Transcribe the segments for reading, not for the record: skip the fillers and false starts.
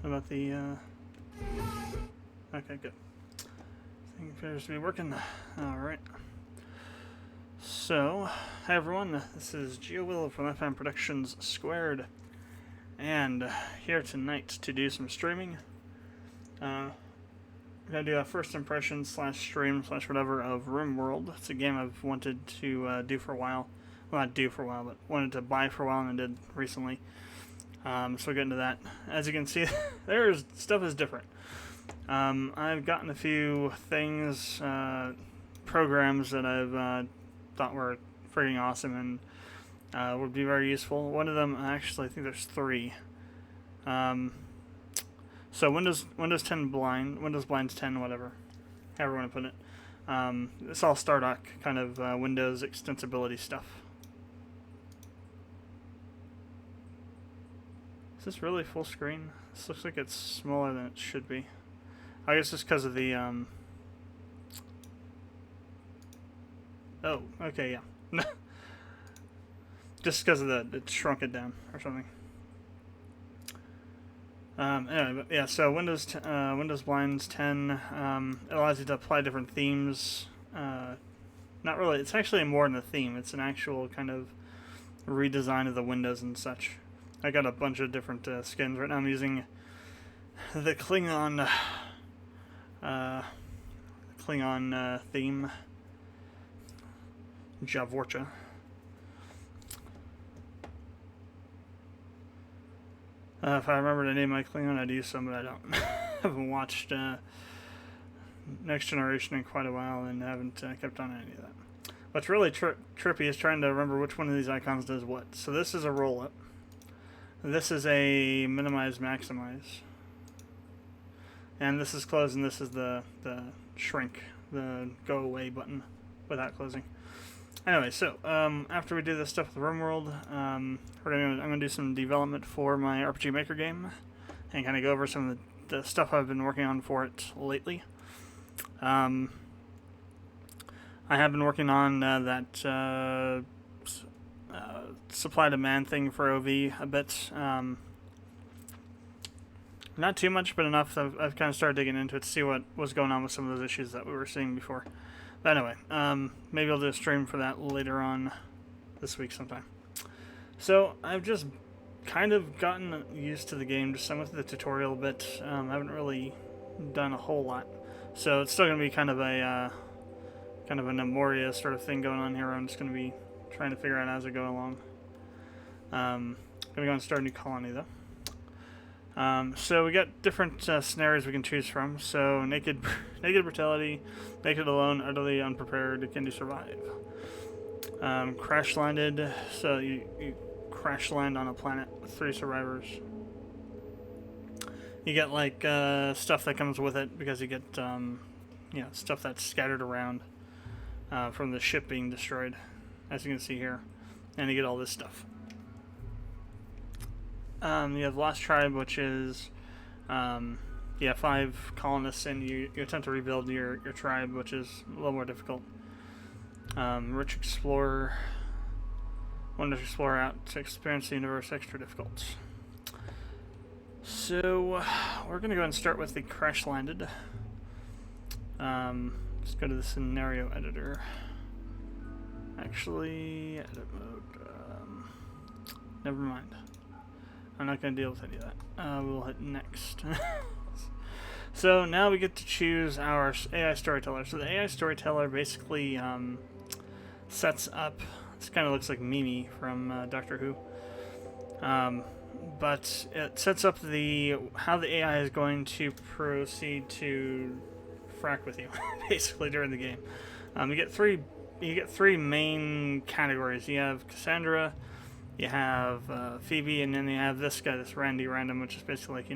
about the, okay, good. Thing appears to be working. Alright. So, hi everyone, this is GeoWillow from Productions², and here tonight to do some streaming. I'm gonna do a first impression / stream / whatever of Rimworld. It's a game I've wanted to do for a while. Well, not do for a while, but wanted to buy for a while, and I did recently. So we'll get into that. As you can see, stuff is different. I've gotten a few things, programs that I've thought were freaking awesome and would be very useful. One of them, actually, I think there's 3. So Windows 10 Windows Blinds 10, whatever, however you want to put it. It's all Stardock kind of Windows extensibility stuff. Is this really full screen? This looks like it's smaller than it should be. I guess it's because of the, oh, okay, yeah. Just because of it shrunk it down or something. Anyway, but yeah, so Windows Blinds 10 it allows you to apply different themes. Not really, it's actually more than a theme. It's an actual kind of redesign of the windows and such. I got a bunch of different skins. Right now I'm using the Klingon theme, Javorcha. If I remember the name of my Klingon, I'd use some, but I don't. I haven't watched Next Generation in quite a while and haven't kept on any of that. What's really trippy is trying to remember which one of these icons does what. So this is a roll-up. This is a minimize, maximize. And this is close, and this is the shrink, the go away button without closing. Anyway, so after we do this stuff with Rimworld, I'm gonna do some development for my RPG Maker game, and kind of go over some of the stuff I've been working on for it lately. I have been working on that supply-demand thing for OV a bit. Not too much, but enough. I've kind of started digging into it to see what was going on with some of those issues that we were seeing before. But anyway, maybe I'll do a stream for that later on this week sometime. So I've just kind of gotten used to the game. Just I went through the tutorial a bit. I haven't really done a whole lot, so it's still going to be kind of a Memoria sort of thing going on here. I'm just going to be trying to figure out as I go along. I'm going to go and start a new colony though. So we got different scenarios we can choose from. So naked brutality, naked alone, utterly unprepared, can you survive? Crash landed, so you crash land on a planet with 3 survivors. You get like stuff that comes with it because you get stuff that's scattered around from the ship being destroyed, as you can see here, and you get all this stuff. You have Lost Tribe, which is 5 colonists, and you attempt to rebuild your tribe, which is a little more difficult. Rich Explorer, Wondrous Explorer out to experience the universe, extra difficult. So we're going to go and start with the crash landed. Let's go to the scenario editor. Actually, edit mode. Never mind. I'm not going to deal with any of that. We'll hit next. So now we get to choose our AI storyteller. So the AI storyteller basically sets up, this kind of looks like Mimi from Doctor Who, but it sets up how the AI is going to proceed to frack with you, basically during the game. You get three main categories. You have Cassandra, you have Phoebe, and then you have this guy, this Randy Random, which is basically like,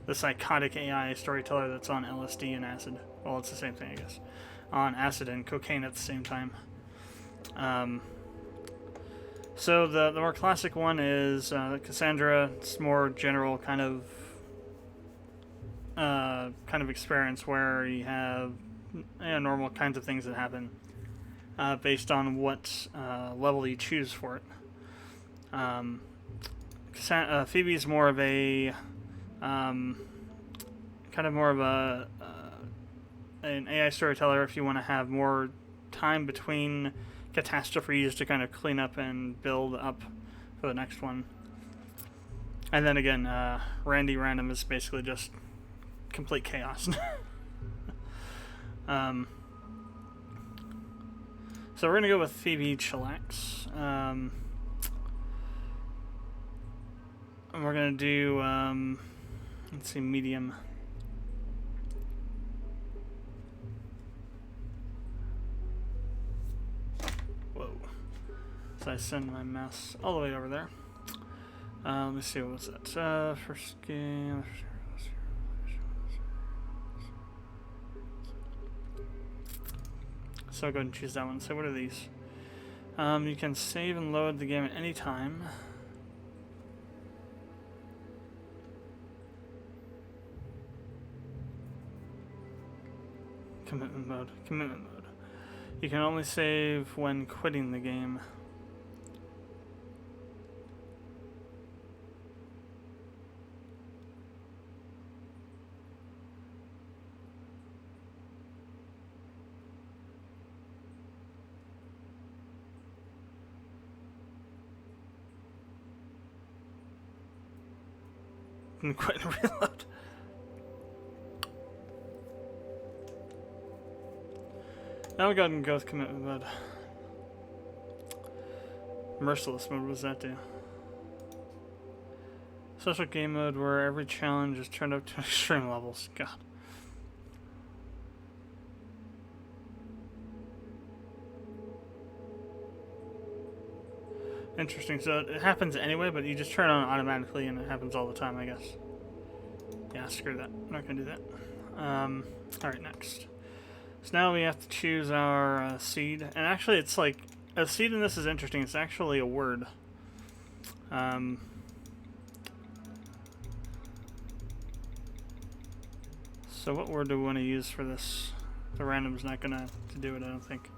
the psychotic AI storyteller that's on LSD and acid. Well, it's the same thing, I guess. On acid and cocaine at the same time. So the more classic one is Cassandra. It's more general kind of experience where you have normal kinds of things that happen based on what level you choose for it. Phoebe's more of a kind of more of an AI storyteller if you want to have more time between catastrophes to kind of clean up and build up for the next one. And then again, Randy Random is basically just complete chaos. So we're going to go with Phoebe Chillax. And we're going to do, let's see, medium. Whoa. So I send my mouse all the way over there. Let me see, what was it? First game. So I'll go ahead and choose that one. So what are these? You can save and load the game at any time. Commitment mode. Commitment mode. You can only save when quitting the game. And quit and reload. Now we'll go ahead and go with commitment mode. Merciless mode, what does that do? Social game mode where every challenge is turned up to extreme levels. God. Interesting. So it happens anyway, but you just turn it on automatically and it happens all the time, I guess. Yeah, screw that. I'm not going to do that. Alright, next. So now we have to choose our seed. And actually, it's like, a seed in this is interesting. It's actually a word. So what word do we want to use for this? The random's not going to do it, I don't think.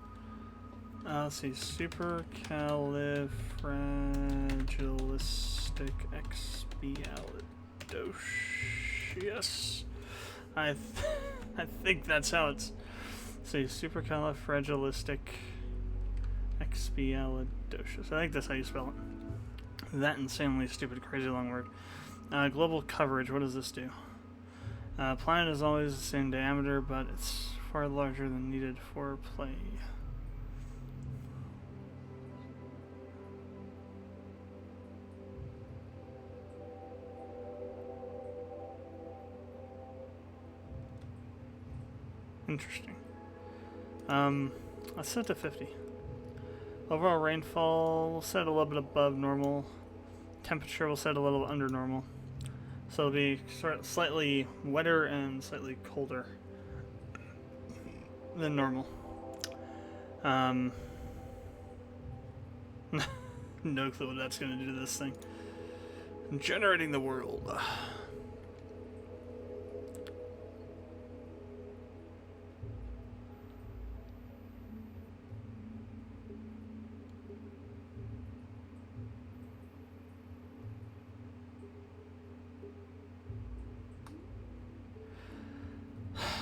Let's see, supercalifragilisticexpialidocious. I think that's how it's. See, supercalifragilisticexpialidocious. I think that's how you spell it. That insanely stupid, crazy long word. Global coverage. What does this do? Planet is always the same diameter, but it's far larger than needed for play. Interesting. Let's set it to 50. Overall rainfall, we'll set a little bit above normal. Temperature, we'll set a little under normal. So it'll be slightly wetter and slightly colder than normal. No clue what that's going to do to this thing. Generating the world.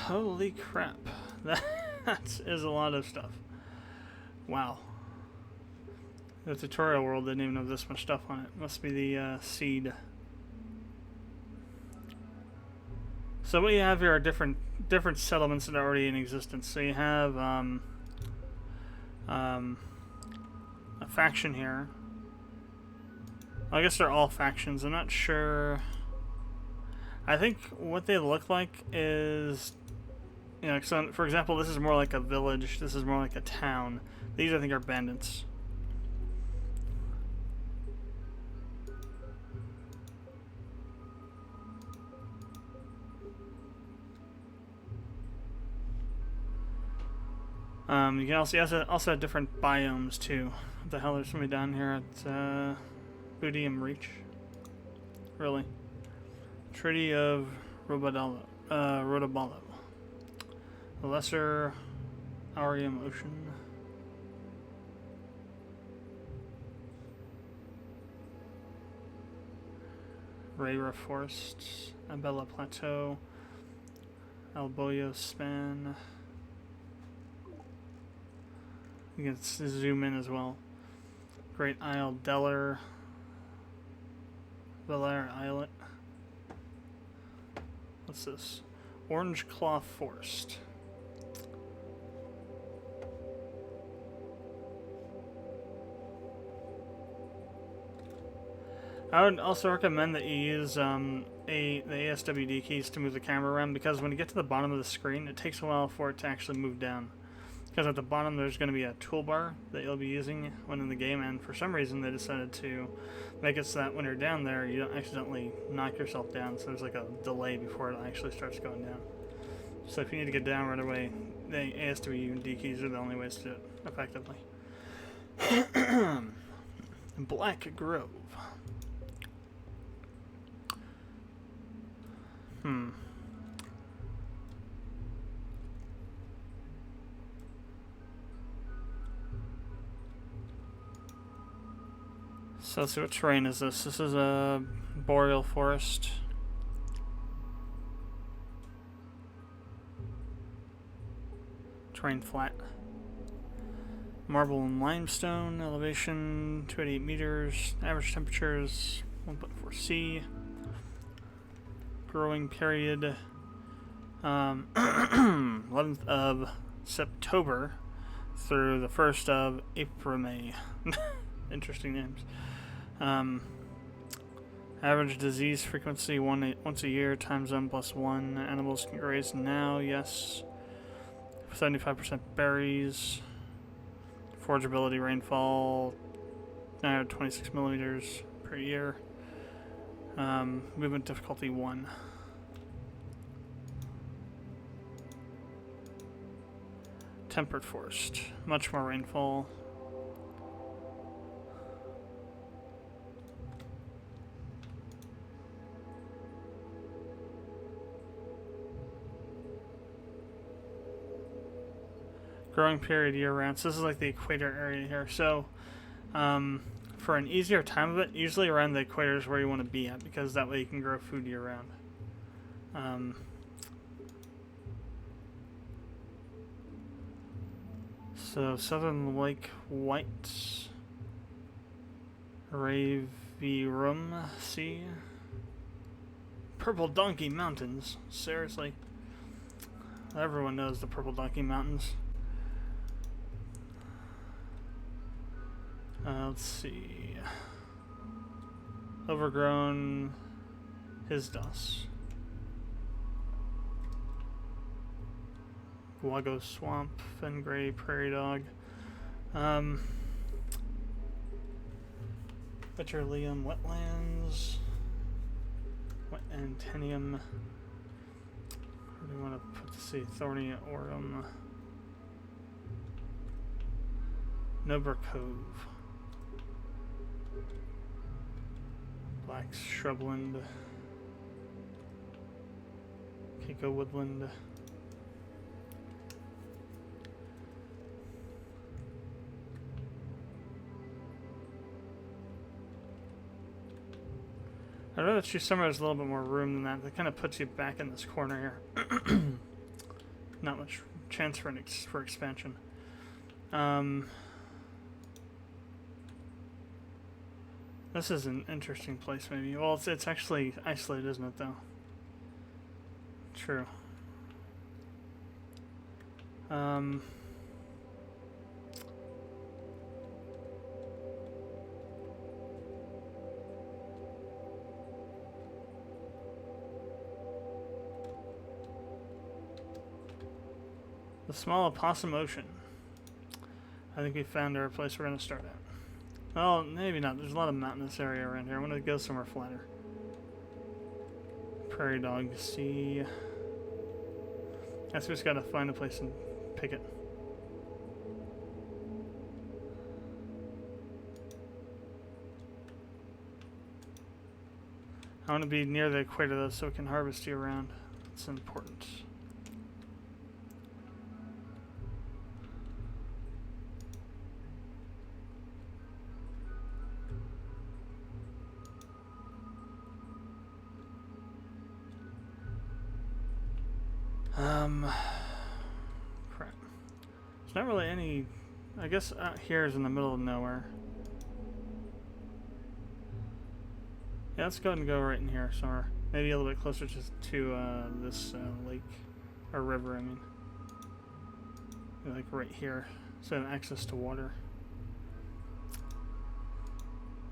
Holy crap. That is a lot of stuff. Wow. The tutorial world didn't even have this much stuff on it. Must be the seed. So what you have here are different settlements that are already in existence. So you have a faction here. I guess they're all factions. I'm not sure. I think what they look like is, you know, so for example, this is more like a village. This is more like a town. These I think are bandits. You can also have different biomes too. What the hell? There's somebody down here at Budium Reach. Really? Treaty of Rodabalo. The Lesser Aurium Ocean. Rayra Forest, Abella Plateau, Alboyo Span. You can zoom in as well. Great Isle Deller, Valare Islet. What's this? Orange Claw Forest. I would also recommend that you use the ASWD keys to move the camera around, because when you get to the bottom of the screen, it takes a while for it to actually move down. Because at the bottom there's going to be a toolbar that you'll be using when in the game, and for some reason they decided to make it so that when you're down there you don't accidentally knock yourself down, so there's like a delay before it actually starts going down. So if you need to get down right away, the ASWD keys are the only ways to do it effectively. Black Grove. So let's see, what terrain is this? This is a boreal forest. Terrain flat. Marble and limestone, elevation 288 meters, average temperatures 1.4 C. Growing period 11th of September through the 1st of April, May. Interesting names. Average disease frequency once a year, time zone +1. Animals can graze now, yes. 75% berries. Forageability rainfall 926 millimeters per year. Movement difficulty 1. Temperate forest, much more rainfall. Growing period year round. So this is like the equator area here. So for an easier time of it, usually around the equator is where you want to be at, because that way you can grow food year round. So Southern Lake White, Ravirum Sea, Purple Donkey Mountains. Seriously, everyone knows the Purple Donkey Mountains. Let's see. Overgrown Hisdos. Guago Swamp, Fengray Prairie Dog. Petroleum Wetlands. Wet Antenium. Where do we want to put the sea? Thorny Aurum. Nober Cove. Black Shrubland. Keiko Woodland. I'd rather choose somewhere there's a little bit more room than that. That kind of puts you back in this corner here. Not much chance for expansion. This is an interesting place, maybe. Well, it's actually isolated, isn't it, though? True. The Small Opossum Ocean. I think we found our place we're going to start at. Well, maybe not. There's a lot of mountainous area around here. I want to go somewhere flatter. Prairie Dog Sea. Guess we just got to find a place and pick it. I want to be near the equator, though, so we can harvest year round. It's important. Crap. There's not really any. I guess out here is in the middle of nowhere. Yeah, let's go ahead and go right in here somewhere. Maybe a little bit closer to this lake or river. I mean, like right here, so I have access to water.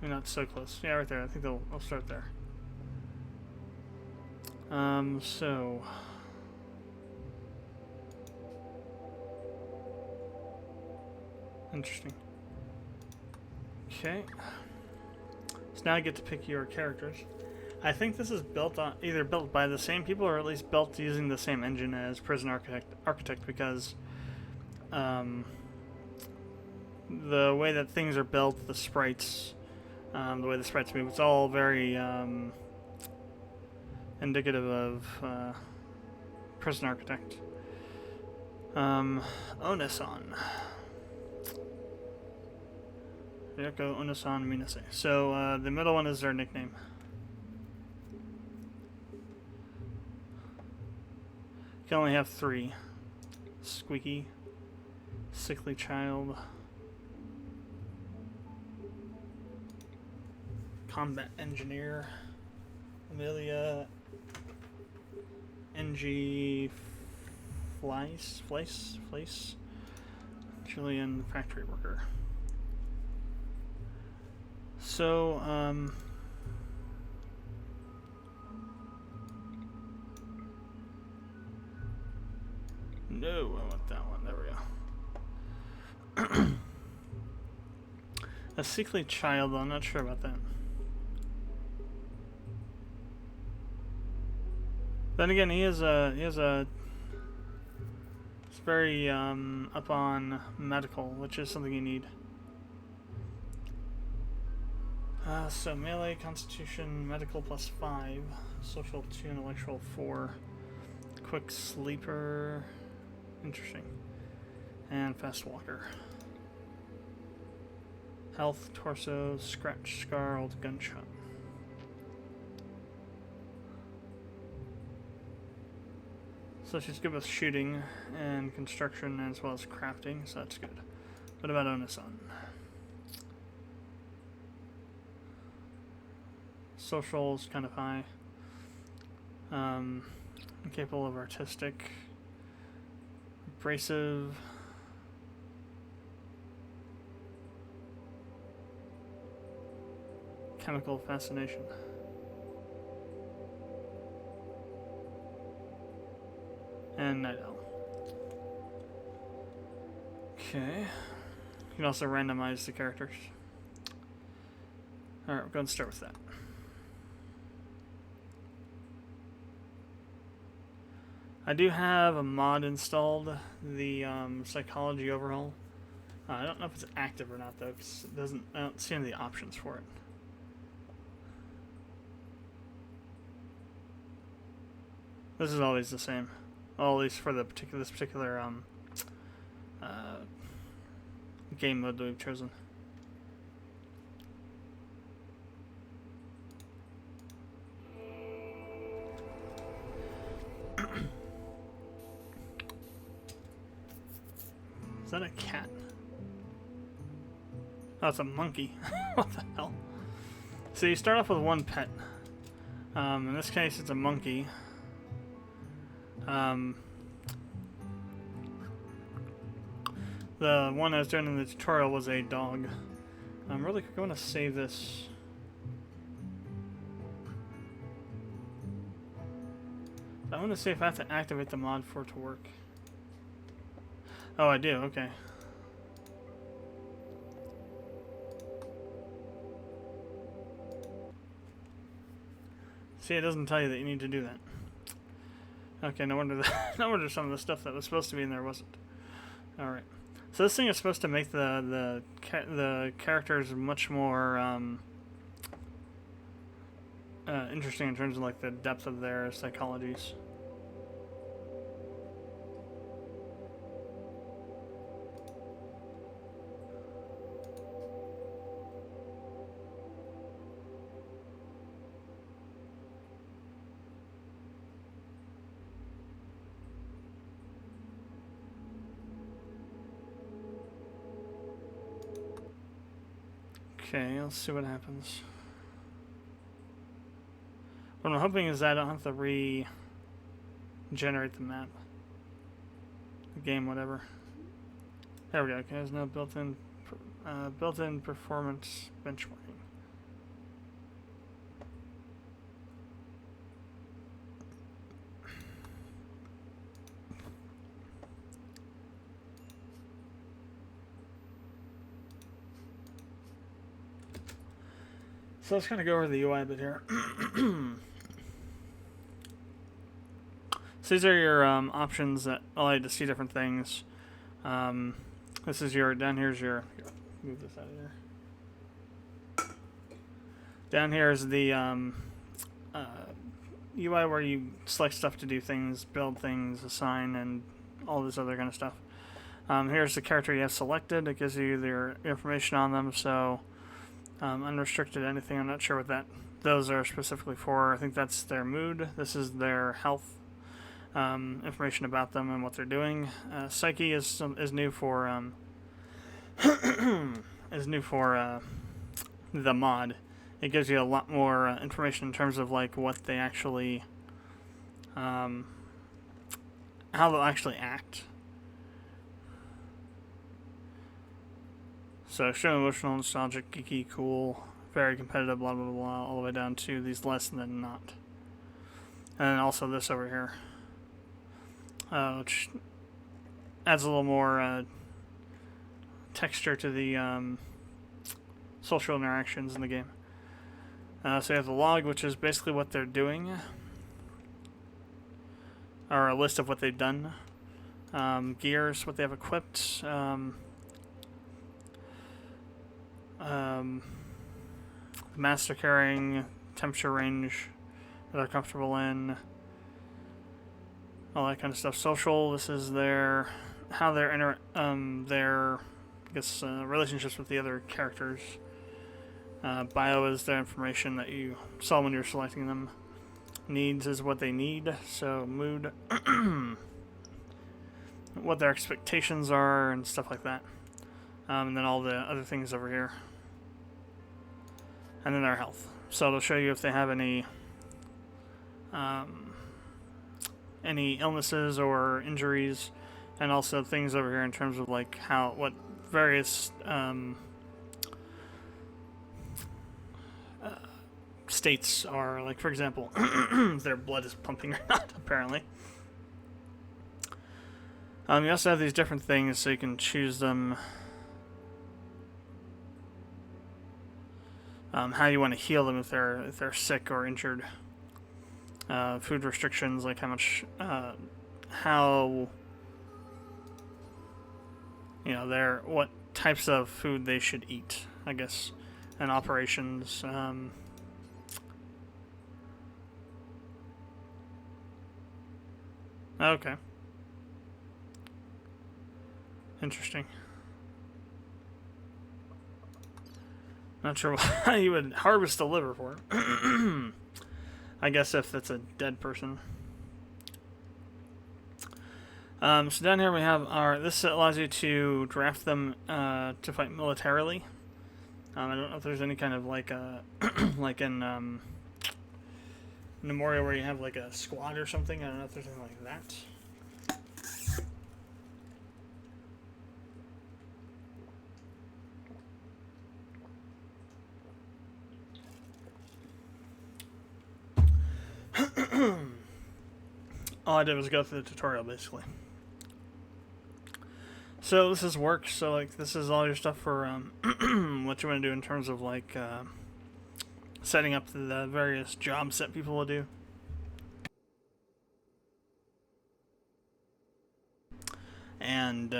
Maybe not so close. Yeah, right there. I think I'll start there. So. Interesting. Okay. So now I get to pick your characters. I think this is built on either built by the same people or at least built using the same engine as Prison Architect because the way that things are built, the sprites, the way the sprites move, it's all very indicative of Prison Architect. Onasan. Ryoko Onasan Minase. So the middle one is their nickname. You can only have 3. Squeaky, Sickly Child, Combat Engineer, Amelia, NG Fleiss, Julian Factory Worker. So, no, I want that one. There we go. A sickly child, I'm not sure about that. Then again, it's very up on medical, which is something you need. So melee, constitution, medical +5, social 2, intellectual 4, quick sleeper, interesting, and fast walker. Health, torso, scratch, scarred, gunshot. So she's good with shooting and construction as well as crafting, so that's good. What about Onasan? Social is kind of high. Capable of artistic. Abrasive. Chemical fascination. And Night Owl. Okay. You can also randomize the characters. Alright, we're going to start with that. I do have a mod installed, the psychology overhaul. I don't know if it's active or not though, because I don't see any of the options for it. This is always the same. Well, at least for this particular game mode that we've chosen. Is that a cat? Oh, it's a monkey. What the hell? So you start off with one pet. In this case, it's a monkey. The one I was doing in the tutorial was a dog. I'm really going to save this. I want to see if I have to activate the mod for it to work. Oh, I do, okay. See, it doesn't tell you that you need to do that. Okay, no wonder no wonder some of the stuff that was supposed to be in there wasn't. Alright. So this thing is supposed to make the characters much more interesting in terms of like the depth of their psychologies. Okay, let's see what happens. What I'm hoping is that I don't have to regenerate the map. The game, whatever. There we go. Okay, there's no built-in performance benchmarking. So let's kind of go over the UI a bit here. So these are your options that allow you to see different things. This is your, down here's your, move this out of here. Down here is the UI where you select stuff to do things, build things, assign, and all this other kind of stuff. Here's the character you have selected. It gives you their information on them, so unrestricted anything. I'm not sure what those are specifically for. I think that's their mood. This is their health. Information about them and what they're doing. Psyche is new for the mod. It gives you a lot more information in terms of like what they actually, how they'll actually act. So show emotional, nostalgic, geeky, cool, very competitive, blah blah blah, all the way down to these less than not. And then also this over here. Which adds a little more texture to the social interactions in the game. So you have the log, which is basically what they're doing, or a list of what they've done. Gears, what they have equipped. Master carrying, temperature range that they're comfortable in. All that kind of stuff. Social. This is their relationships with the other characters. Bio is their information that you saw when you're selecting them. Needs is what they need. So mood, what their expectations are, and stuff like that. And then all the other things over here. And then their health. So it'll show you if they have any illnesses or injuries, and also things over here in terms of like what various states are, like for example if their blood is pumping or not, apparently. You also have these different things so you can choose them, how you want to heal them if they're sick or injured. Food restrictions, like how much, what types of food they should eat, I guess, and operations. Okay. Interesting. Not sure why you would harvest a liver for it. I guess if it's a dead person. So down here we have this allows you to draft them to fight militarily. I don't know if there's any kind of like like in Memoria where you have like a squad or something. I don't know if there's anything like that. All I did was go through the tutorial, basically. So this is work. So like this is all your stuff for what you want to do in terms of like setting up the various jobs that people will do. And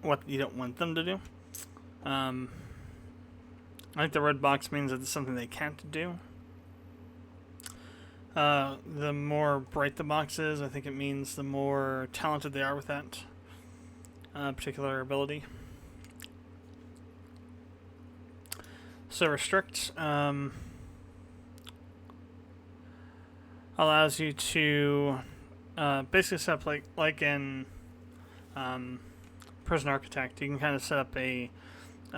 what you don't want them to do. I think the red box means that it's something they can't do. The more bright the box is, I think it means the more talented they are with that particular ability. So restrict allows you to basically set up like in person architect, you can kind of set up a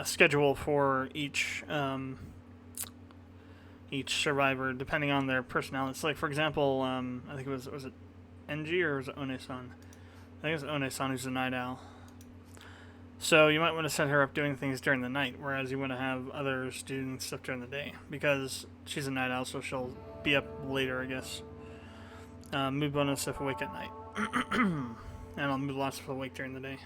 schedule for each survivor depending on their personality. So like for example, I think was it Enji or was it One-san? I think it was One-san who's a night owl. So you might want to set her up doing things during the night, whereas you want to have others doing stuff during the day, because she's a night owl, so she'll be up later, I guess. Mood bonus if awake at night. And I'll mood loss if awake during the day.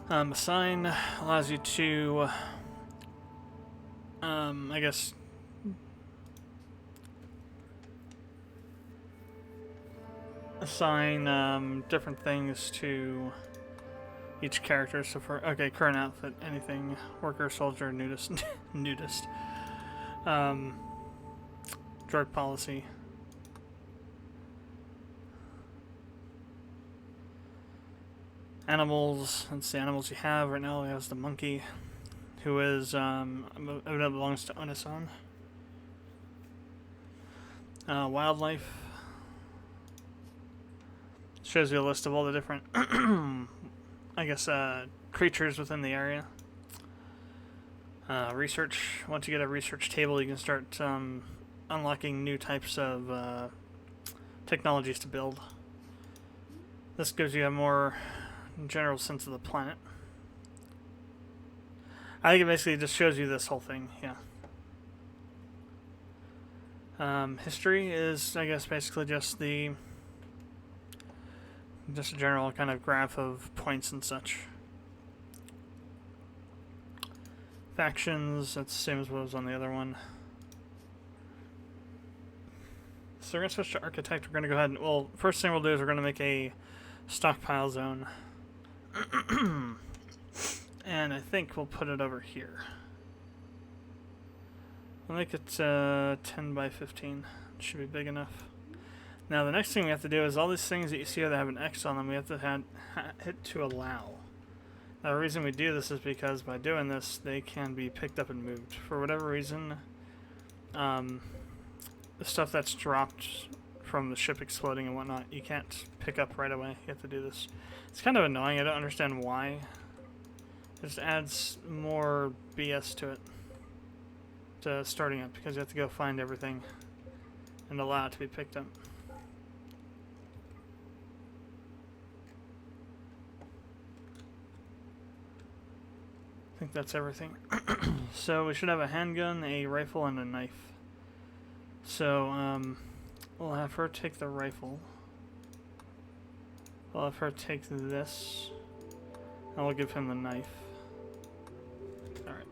Assign allows you to, I guess, assign different things to each character. So for current outfit, anything, worker, soldier, nudist, nudist, drug policy. Animals. Let's see, animals you have right now. We have the monkey, who is evidently belongs to One-san. Wildlife. Shows you a list of all the different, I guess, creatures within the area. Research. Once you get a research table, you can start unlocking new types of technologies to build. This gives you a more general sense of the planet. I think it basically just shows you this whole thing, yeah. History is, I guess, basically just a general kind of graph of points and such. Factions, that's the same as what was on the other one. So we're going to switch to architect. We're going to go ahead and, well, first thing we'll do is we're going to make a stockpile zone. And I think we'll put it over here. We'll make it 10 by 15. It should be big enough. Now the next thing we have to do is all these things that you see that have an X on them, we have to hit to allow. Now the reason we do this is because by doing this, they can be picked up and moved. For whatever reason, the stuff that's dropped from the ship exploding and whatnot, you can't pick up right away. You have to do this. It's kind of annoying. I don't understand why. It just adds more BS to it, to starting up, because you have to go find everything and allow it to be picked up. I think that's everything. So we should have a handgun, a rifle, and a knife. So we'll have her take the rifle. We'll have her take this, and we'll give him the knife. Alright.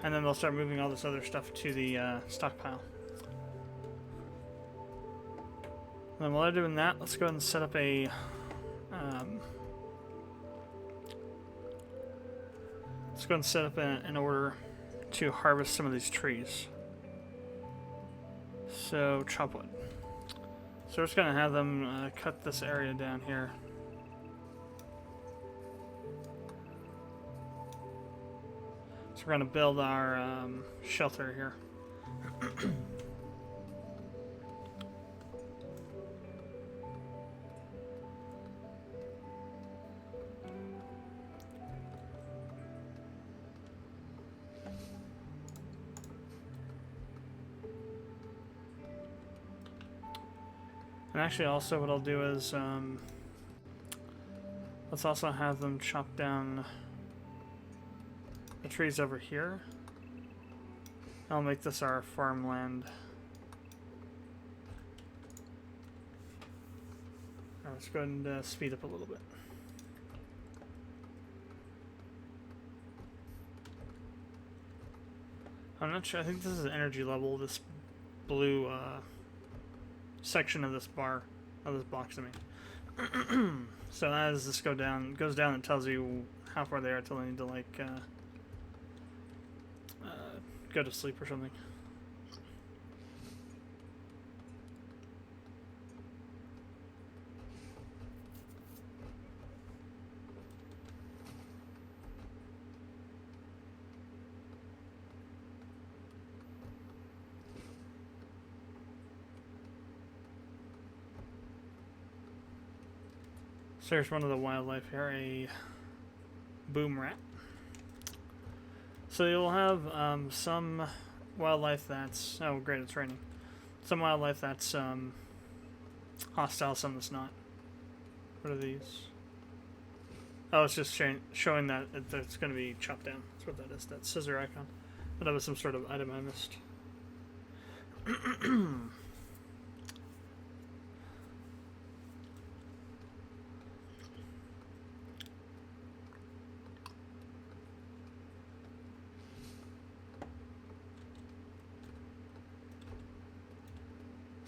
And then they'll start moving all this other stuff to the stockpile. And then while they're doing that, let's go ahead and set up a let's go and set up an order to harvest some of these trees. So, chop wood. So we're just going to have them cut this area down here. So we're going to build our shelter here. And actually also what I'll do is, let's also have them chop down the trees over here. I'll make this our farmland. Alright, let's go ahead and speed up a little bit. I'm not sure, I think this is energy level, this blue, section of this bar, of this box, I mean. So as this goes down, it tells you how far they are till they need to, like, go to sleep or something. So here's one of the wildlife here, a boom rat. So you'll have some wildlife that's... Oh, great, it's raining. Some wildlife that's hostile, some that's not. What are these? Oh, it's just showing that it's going to be chopped down. That's what that is, that scissor icon. But that was some sort of item I missed.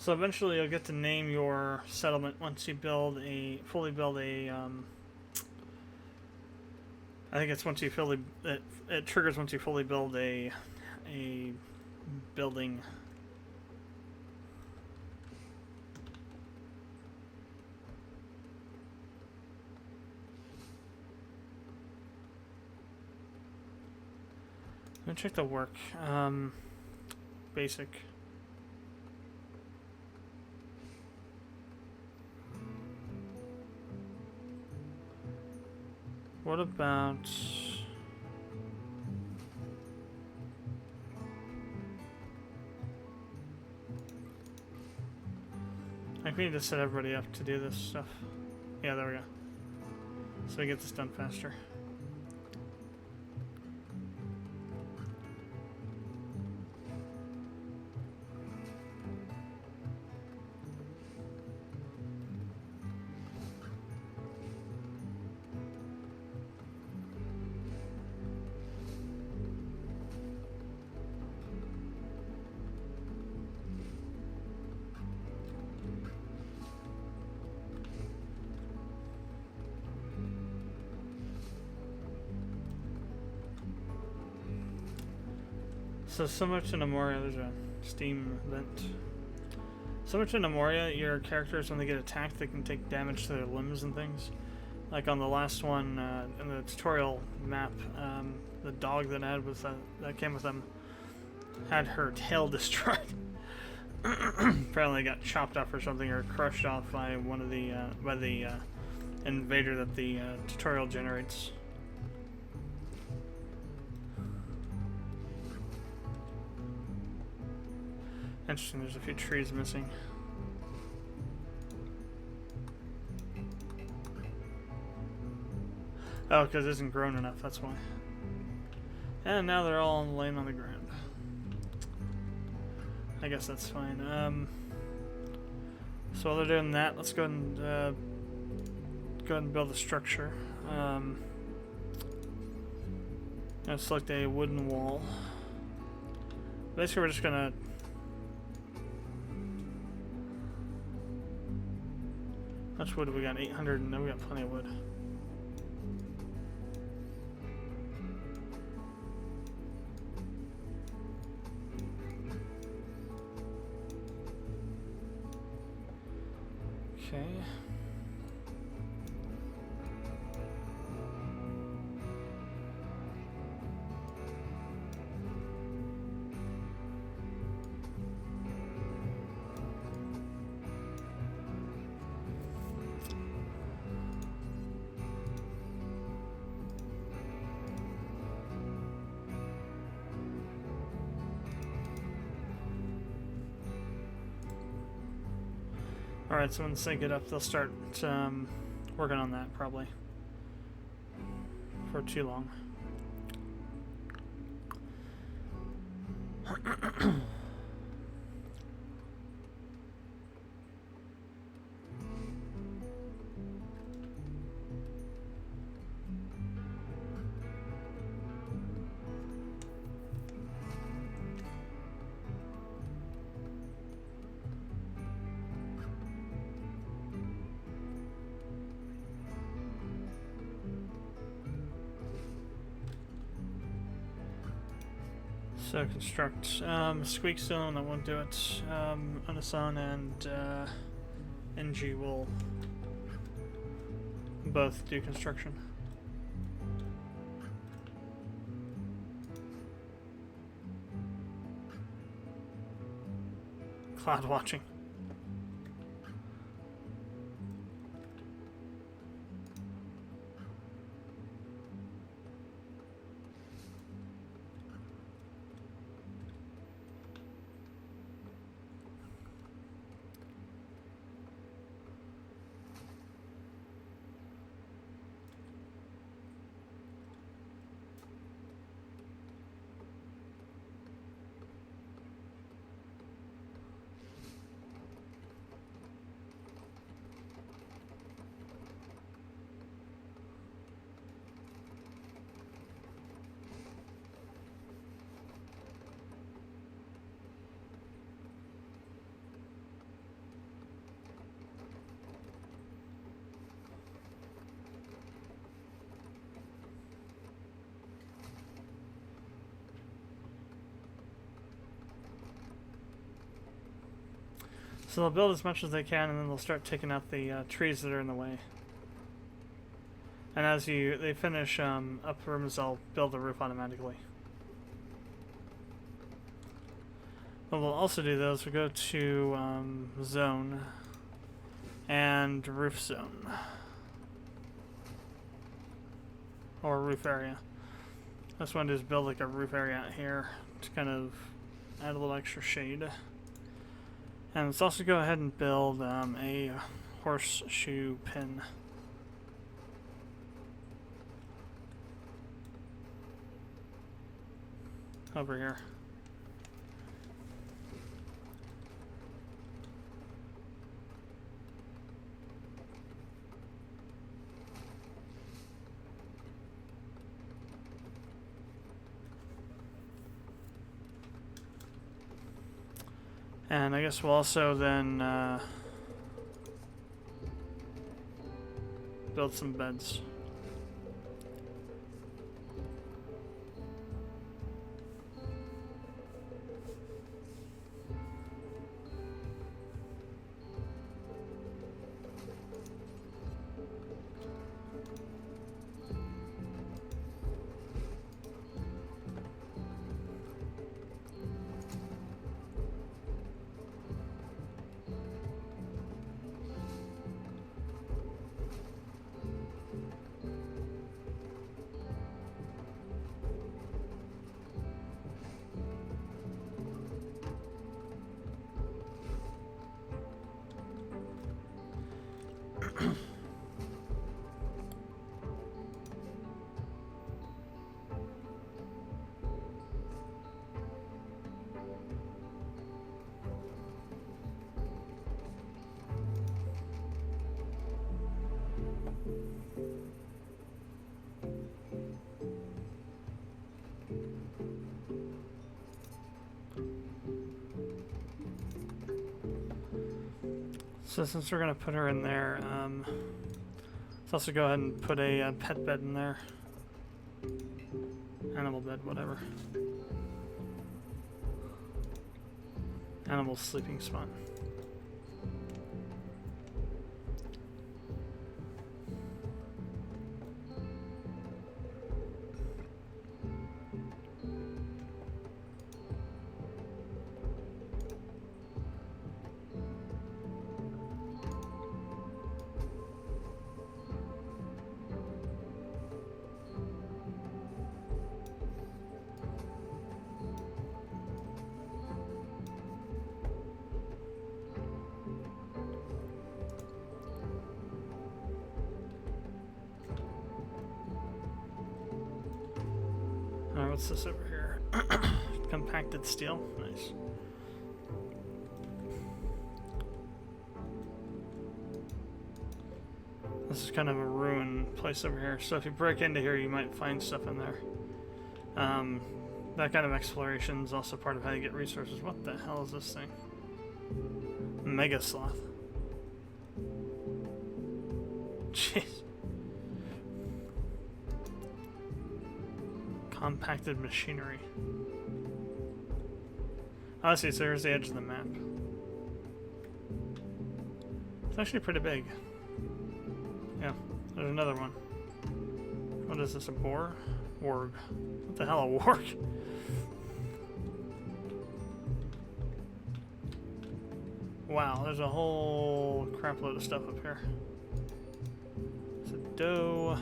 So eventually you'll get to name your settlement once you fully build a, I think it's once you fully, it triggers once you fully build a building. Let me check the work. Basic. What about... I think we need to set everybody up to do this stuff. Yeah, there we go. So we get this done faster. So similar to Nemoria, there's a steam vent. Similar to Nemoria, your characters, when they get attacked, they can take damage to their limbs and things. Like on the last one, in the tutorial map, the dog that I had with that came with them had her tail destroyed. Apparently, got chopped off or something, or crushed off by one of the invader that the tutorial generates. Interesting, there's a few trees missing. Oh, because it isn't grown enough, that's why. And now they're all laying on the ground. I guess that's fine. So while they're doing that, let's go ahead and build a structure. Gonna select a wooden wall. Basically, we're just gonna... How much wood have we got? 800, and then we got plenty of wood. Okay. Alright, so once they get up, they'll start working on that, probably. For too long. So construct Squeak Stone, that won't do it. Unasan and NG will both do construction. Cloud watching. So they'll build as much as they can, and then they'll start taking out the trees that are in the way. And as they finish up rooms, they'll build the roof automatically. What we'll also do though is we'll go to zone and roof zone. Or roof area. This one is build like a roof area out here to kind of add a little extra shade. And let's also go ahead and build a horseshoe pin. Over here. And I guess we'll also then build some beds. So since we're gonna put her in there, let's also go ahead and put a pet bed in there. Animal bed, whatever. Animal sleeping spot. Alright, what's this over here? Compacted steel. Nice. This is kind of a ruined place over here, so if you break into here, you might find stuff in there. That kind of exploration is also part of how you get resources. What the hell is this thing? Mega sloth. Jeez. Compacted machinery. Oh, I see, so here's the edge of the map. It's actually pretty big. Yeah, there's another one. What is this, a boar? Warg. What the hell, a warg? Wow, there's a whole crap load of stuff up here. It's a doe.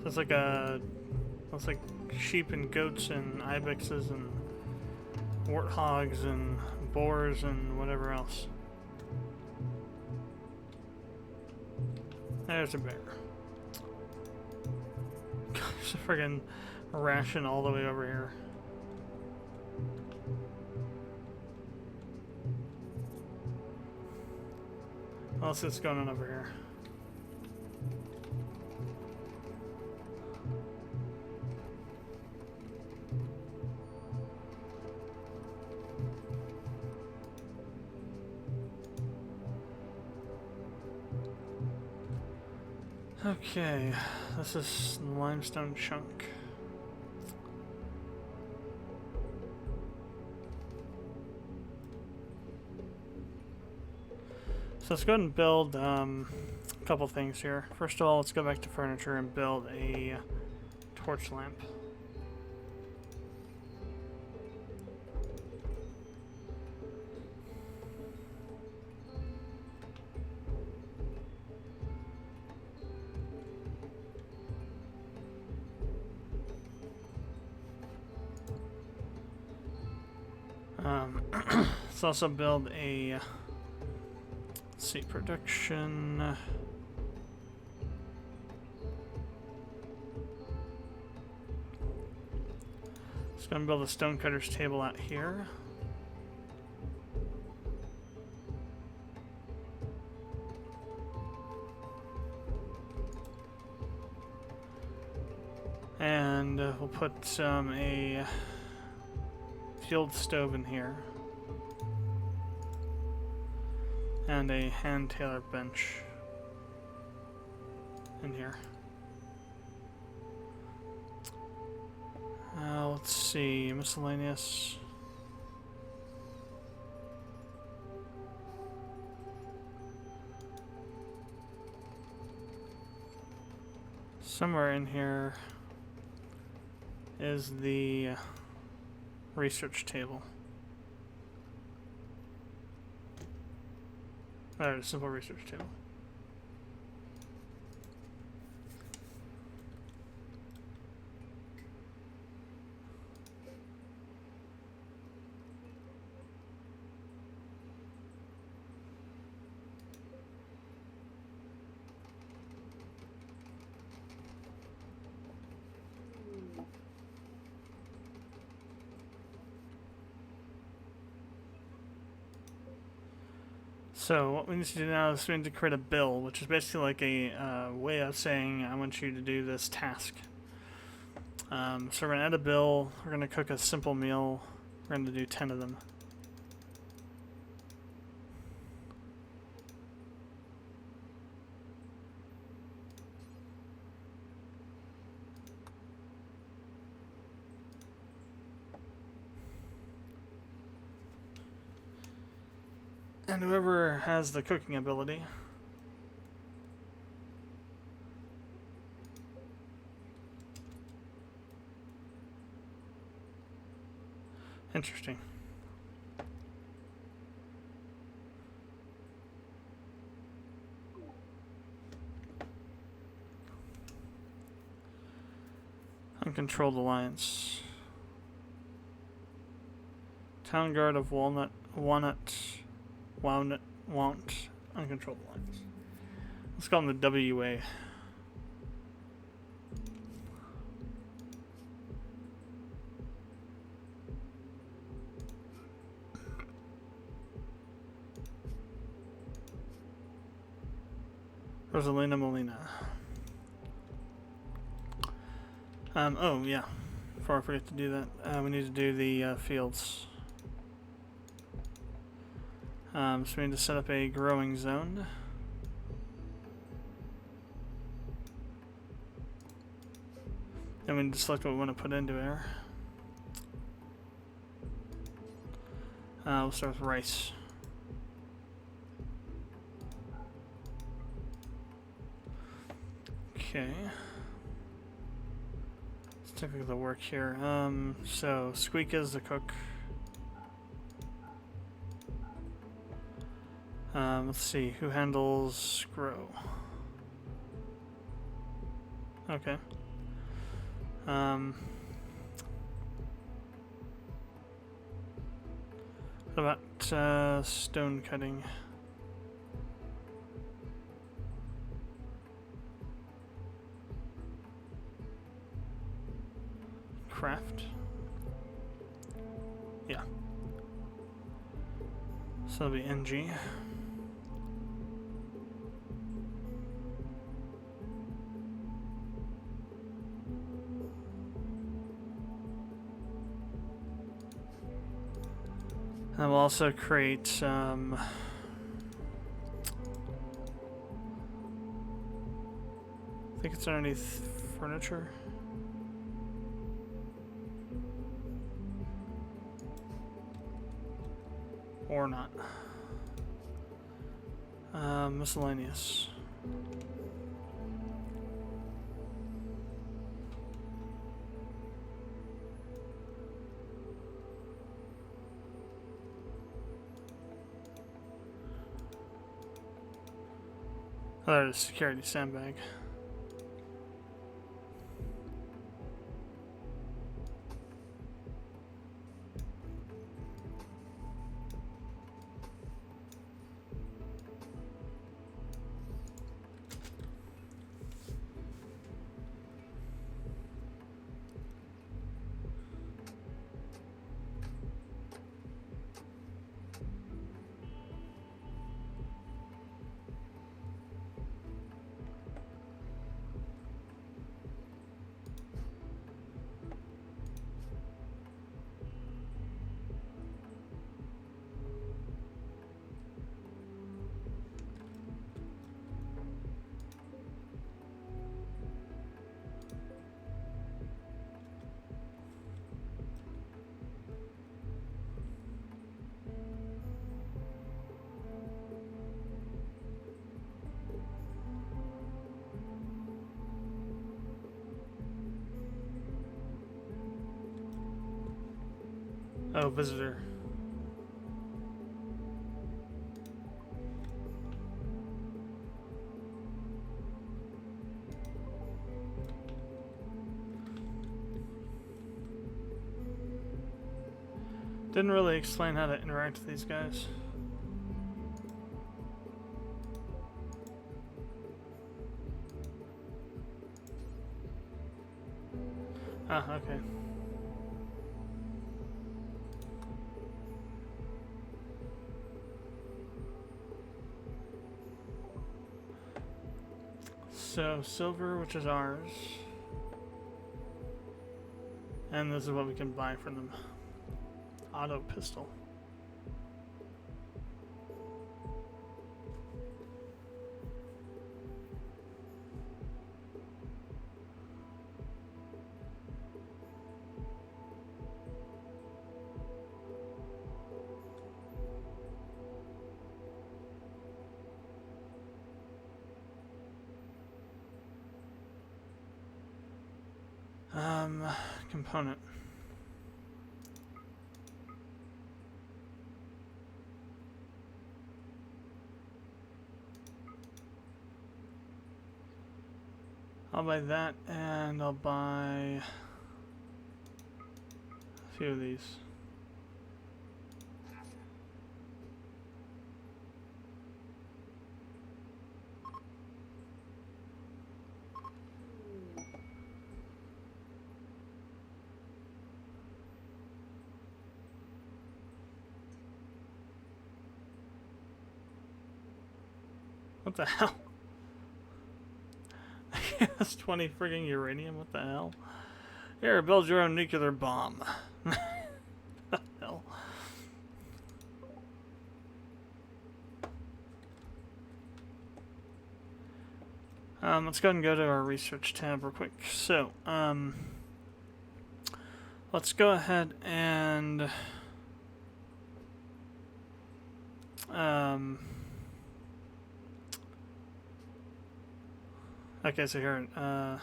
So it's like a... Looks like sheep and goats and ibexes and warthogs and boars and whatever else. There's a bear. There's a friggin' ration all the way over here. Well, let's see what's going on over here. Okay, this is limestone chunk. So let's go ahead and build a couple things here. First of all, let's go back to furniture and build a torch lamp. Let's also build a, let's see, production. Just gonna build a stonecutter's table out here. And we'll put a field stove in here. And a hand tailor bench in here. Let's see, miscellaneous. Somewhere in here is the research table. Alright, a simple research table. So what we need to do now is we need to create a bill, which is basically like a way of saying I want you to do this task. So we're going to add a bill, we're going to cook a simple meal, we're going to do 10 of them. And whoever has the cooking ability interesting. Uncontrolled alliance. Town guard of Walnut, uncontrolled alliance. Let's call them the WA. Rosalina Molina. Oh yeah, before I forget to do that, we need to do the fields. So we need to set up a growing zone. Then we need to select what we want to put into there. We'll start with rice. Okay. Let's take a look at the work here. So Squeak is the cook. Let's see, who handles grow? Okay. What about stone cutting? Craft? Yeah. So that'll be NG. And we'll also create I think it's underneath furniture. Or not. Miscellaneous. Oh, there's a security sandbag. Oh, visitor. Didn't really explain how to interact with these guys. Ah, okay. So, silver, which is ours. And this is what we can buy from them. Auto pistol. Component. I'll buy that, and I'll buy a few of these. What the hell? That's 20 frigging uranium, what the hell? Here, build your own nuclear bomb. What the hell? Let's go ahead and go to our research tab real quick. So, let's go ahead and okay, so here, so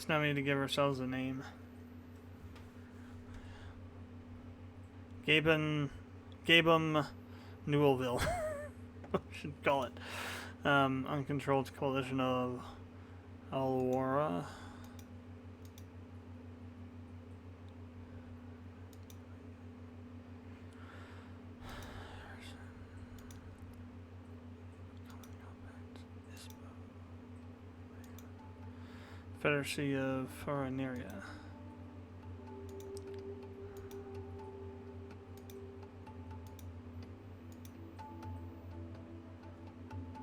now we need to give ourselves a name. Gabum Newellville. We should call it. Uncontrolled Coalition of Alwara. Confederacy of Foreigneria.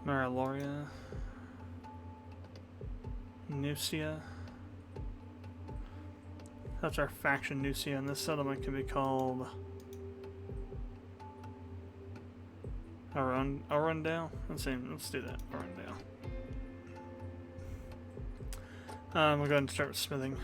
Maraloria. Nusia. That's our faction, Nusia, and this settlement can be called Arundel. Let's do that. Arundel. We'll go ahead and start with smithing.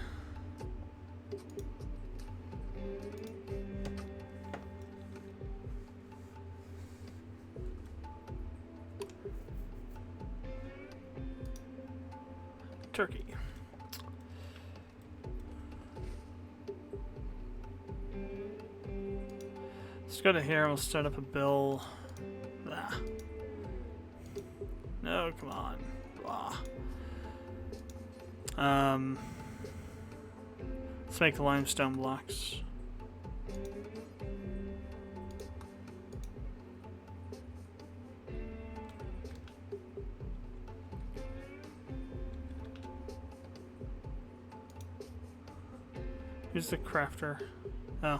Let's go to here. We'll start up a bill. Ah. No, come on. Blah. Let's make limestone blocks. Who's the crafter? Oh.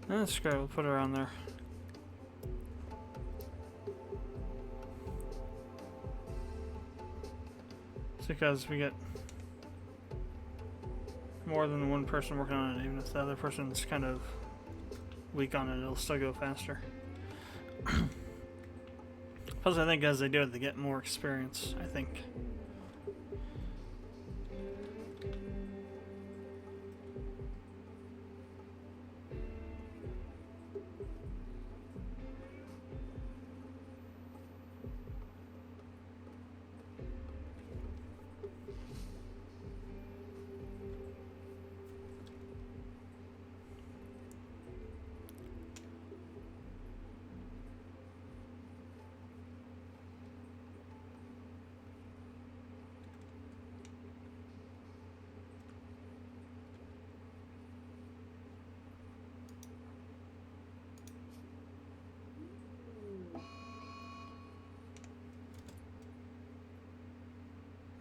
That's great, we'll put her on there. It's because we get more than one person working on it, even if the other person's kind of weak on it, it'll still go faster. Plus, I think as they do it, they get more experience, I think.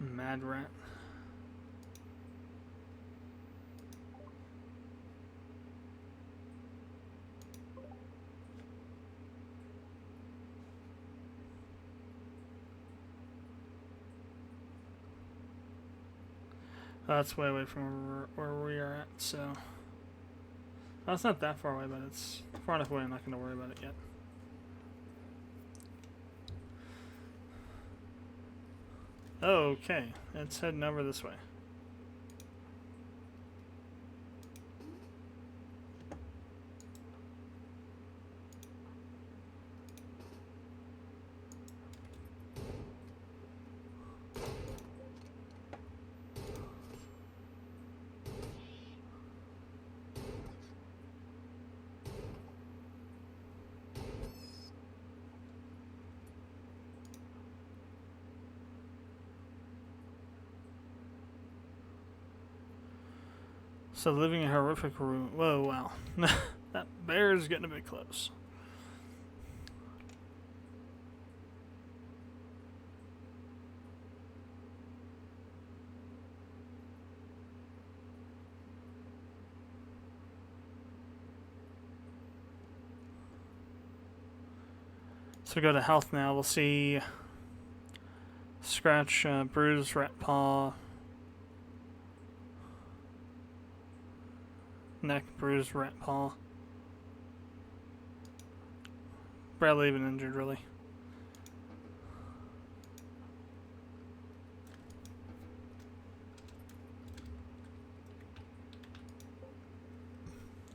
Mad rat. That's way away from where we are at, so that's not that far away, but it's far enough away I'm not going to worry about it yet. Okay, it's heading over this way. So living in a horrific room. Whoa, wow. That bear is getting a bit close. So go to health now. We'll see scratch, bruise, rat paw, neck, bruise, rat paw. Barely even injured, really.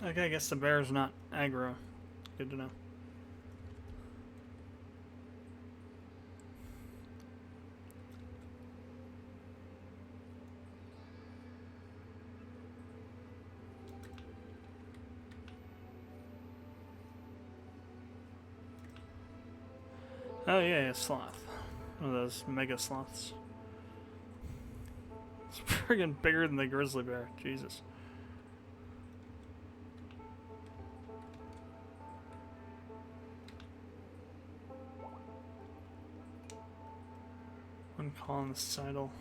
Okay, I guess the bear's not aggro. Good to know. Oh yeah, sloth. One of those mega sloths. It's friggin' bigger than the grizzly bear. Jesus. One call on the sidle.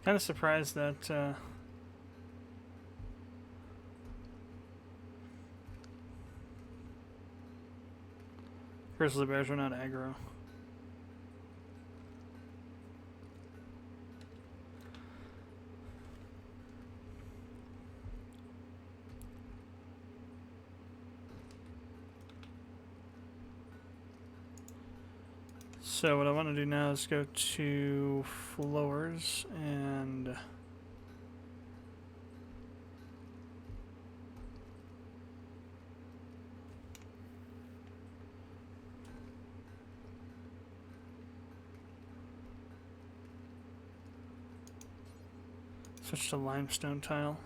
Kind of surprised that grizzly bears are not aggro. So what I want to do now is go to floors and switch to limestone tile.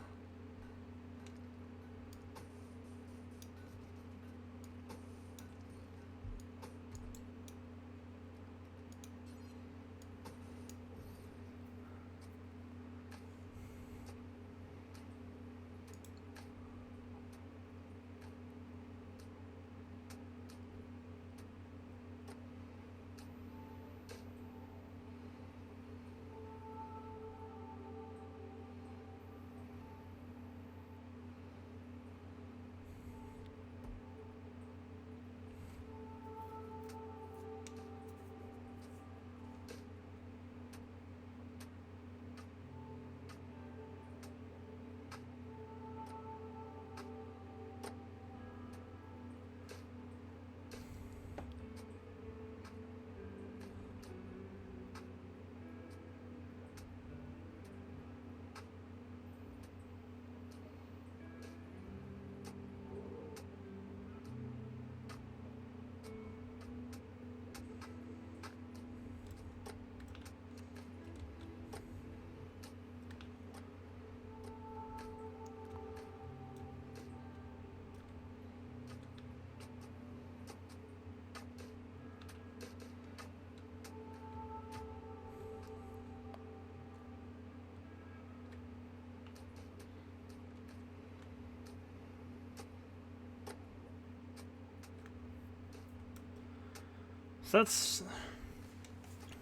So that's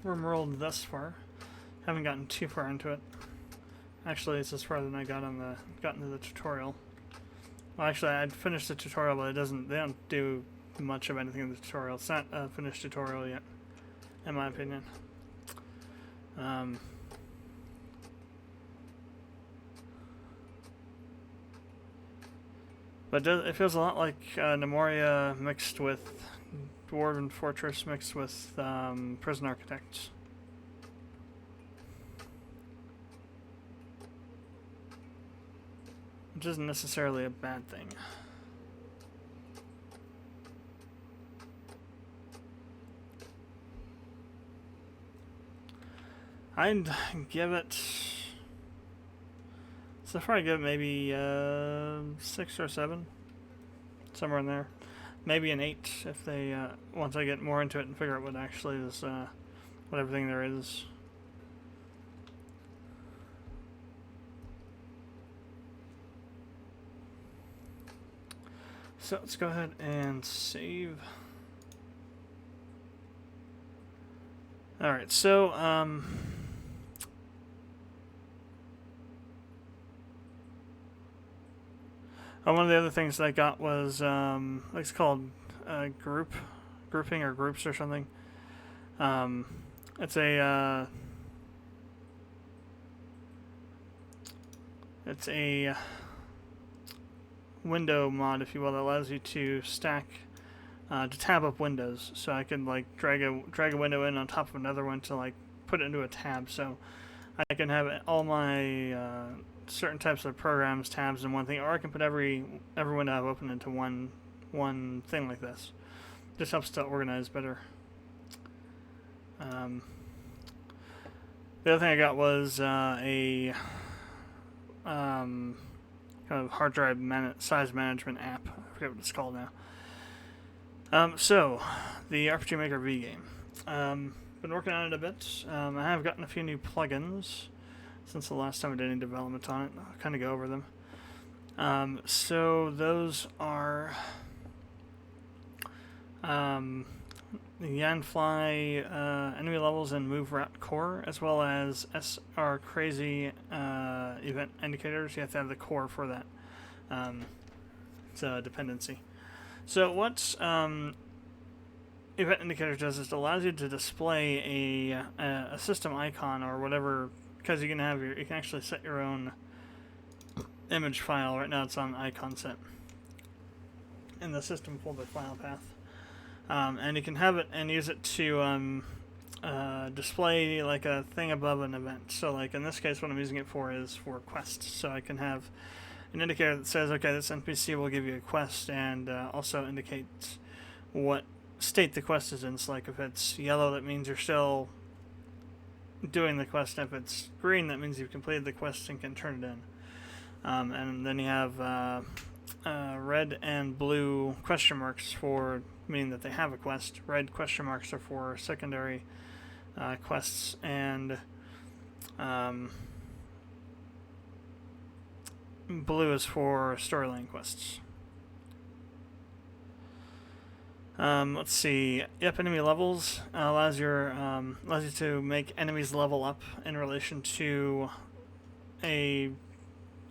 Rimworld thus far. Haven't gotten too far into it. Actually, it's as far than I got into the tutorial. Well, actually, I'd finished the tutorial, but they don't do much of anything in the tutorial. It's not a finished tutorial yet, in my opinion. But it feels a lot like Nemoria mixed with Dwarven Fortress mixed with Prison Architects. Which isn't necessarily a bad thing. I'd give it... So far I'd give it maybe 6 or 7. Somewhere in there. Maybe an 8 if they, once I get more into it and figure out what actually is, what everything there is. So let's go ahead and save. Alright, so, one of the other things that I got was, it's called grouping or groups or something. It's a window mod, if you will, that allows you to stack, to tab up windows. So I can like drag a window in on top of another one to like put it into a tab. So I can have all my certain types of programs tabs in one thing, or I can put every window I've opened into one thing like this. Just helps to organize better. The other thing I got was a kind of hard drive size management app. I forget what it's called now. So the RPG Maker V game. Been working on it a bit. I have gotten a few new plugins since the last time I did any development on it. I'll kind of go over them. So those are the Yanfly enemy levels and move route core, as well as SR crazy event indicators. You have to have the core for that. It's a dependency. So what event indicators does is it allows you to display a system icon or whatever, because you can actually set your own image file. Right now it's on icon set in the system folder file path. And you can have it and use it to display like a thing above an event. So like in this case, what I'm using it for is for quests. So I can have an indicator that says, okay, this NPC will give you a quest, and also indicate what state the quest is in. So like if it's yellow, that means you're still doing the quest. If it's green, that means you've completed the quest and can turn it in. And then you have red and blue question marks for meaning that they have a quest. Red question marks are for secondary quests, and blue is for storyline quests. Let's see. Yep, enemy levels allows you to make enemies level up in relation to a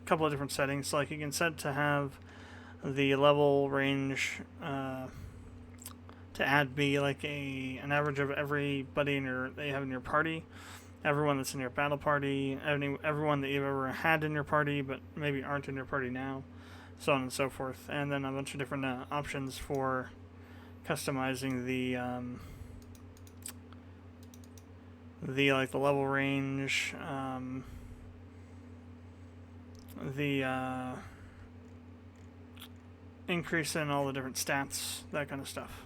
couple of different settings. Like you can set to have the level range to add be like an average of everybody that you have in your party, everyone that's in your battle party, everyone that you've ever had in your party but maybe aren't in your party now, so on and so forth. And then a bunch of different options for customizing the level range, the increase in all the different stats, that kind of stuff.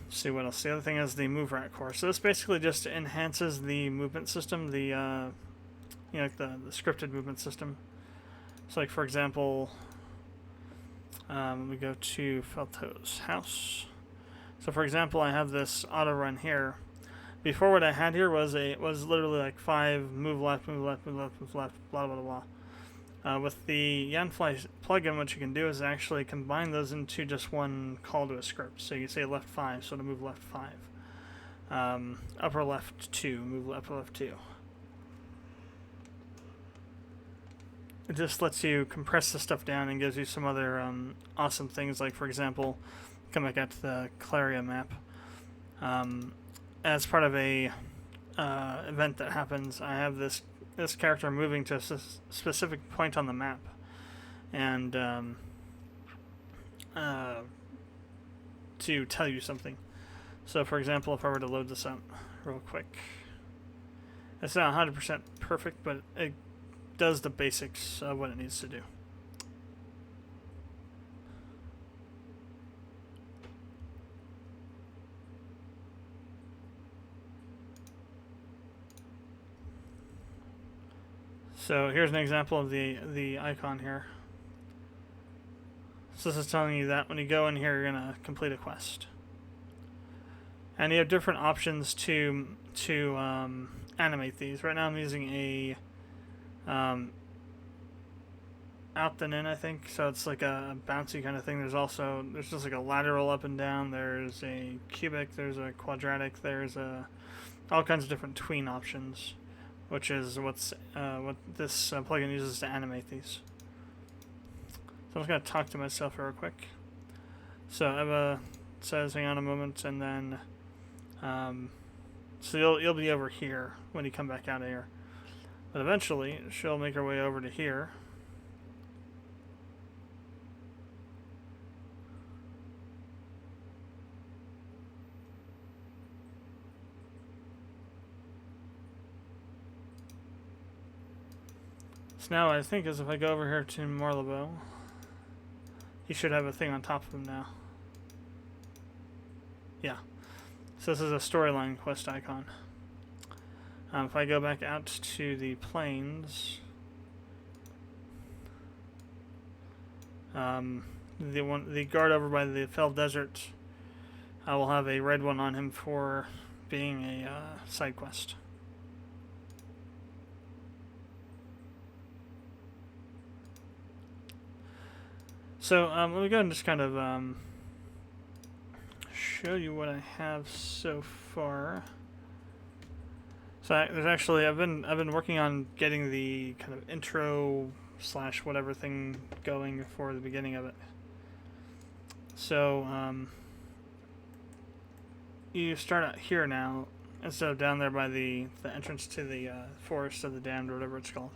See what else. The other thing is the move route core. So this basically just enhances the movement system, the scripted movement system. So like for example, we go to Felto's house. So for example, I have this auto run here. Before, what I had here was literally like 5 move left, move left, move left, move left, blah blah blah. With the Yanfly plugin, what you can do is actually combine those into just one call to a script. So you say left 5, so to move left 5. Upper left 2, move upper left 2. It just lets you compress the stuff down and gives you some other awesome things. Like for example, come back out to the Claria map. As part of a event that happens, I have this character moving to a specific point on the map, and to tell you something. So for example, if I were to load this up real quick, it's not 100% perfect, but it does the basics of what it needs to do. So here's an example of the icon here. So this is telling you that when you go in here, you're gonna complete a quest, and you have different options to animate these. Right now, I'm using a out then in, I think. So it's like a bouncy kind of thing. There's just like a lateral up and down. There's a cubic. There's a quadratic. There's all kinds of different tween options, which is what this plugin uses to animate these. So I'm just going to talk to myself real quick. So Eva says, hang on a moment, and then so you'll be over here when you come back out of here. But eventually, she'll make her way over to here. So now what I think is if I go over here to Morlebo, he should have a thing on top of him now. Yeah. So this is a storyline quest icon. If I go back out to the plains, the guard over by the Fell Desert, I will have a red one on him for being a side quest. So let me go and just kind of show you what I have so far. So there's actually I've been working on getting the kind of intro / whatever thing going for the beginning of it. So you start out here now instead of down there by the entrance to the Forest of the Damned or whatever it's called,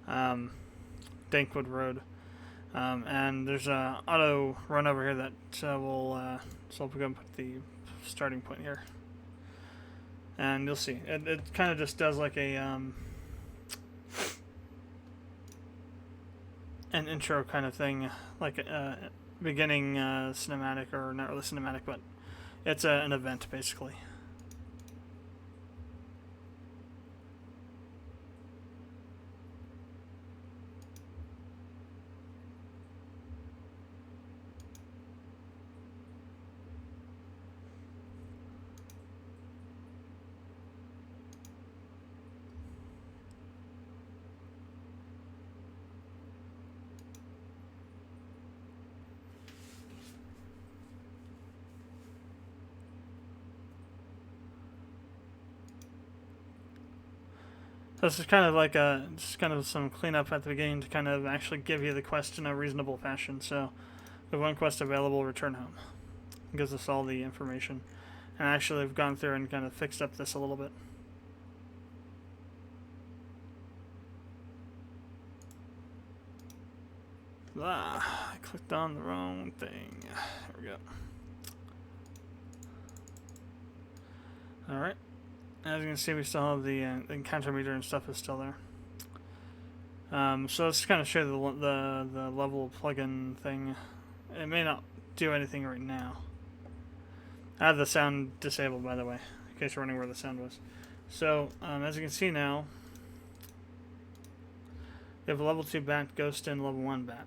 Dankwood Road, and there's a auto run over here that will so we're going to put the starting point here, and you'll see it kind of just does like a an intro kind of thing, like a beginning cinematic, or not really cinematic, but it's an event basically. This is kind of like just kind of some cleanup at the beginning to kind of actually give you the quest in a reasonable fashion. So, the one quest available, return home. It gives us all the information. And actually, I've gone through and kind of fixed up this a little bit. I clicked on the wrong thing. There we go. Alright. As you can see, we still have the encounter meter and stuff is still there. So let's kind of show the level plugin thing. It may not do anything right now. I have the sound disabled, by the way, in case you're wondering where the sound was. So, as you can see now, we have a level 2 bat, ghost, and level 1 bat.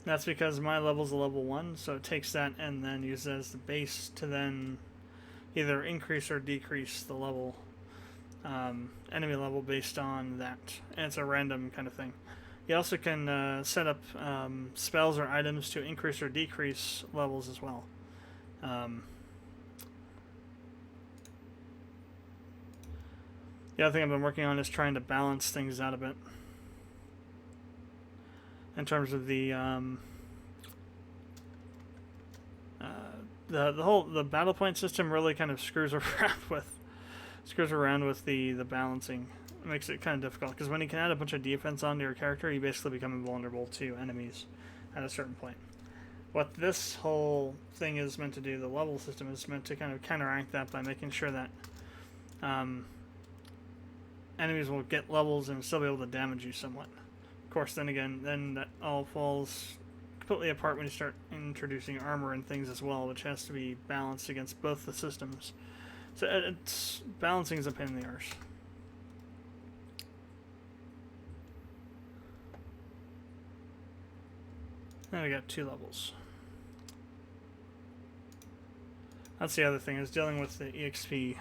That's because my level's a level 1, so it takes that and then uses it as the base to then either increase or decrease the level, enemy level based on that. And it's a random kind of thing. You also can set up spells or items to increase or decrease levels as well. The other thing I've been working on is trying to balance things out a bit in terms of the the battle point system really kind of screws around with the balancing. It makes it kind of difficult because when you can add a bunch of defense onto your character, you basically become invulnerable to enemies at a certain point. What this whole thing is meant to do, the level system, is meant to kind of counteract that by making sure that enemies will get levels and still be able to damage you somewhat. Of course, then again, then that all falls completely apart when you start introducing armor and things as well, which has to be balanced against both the systems. So it's balancing is a pain in the arse. Now we got 2 levels. That's the other thing, is dealing with the EXP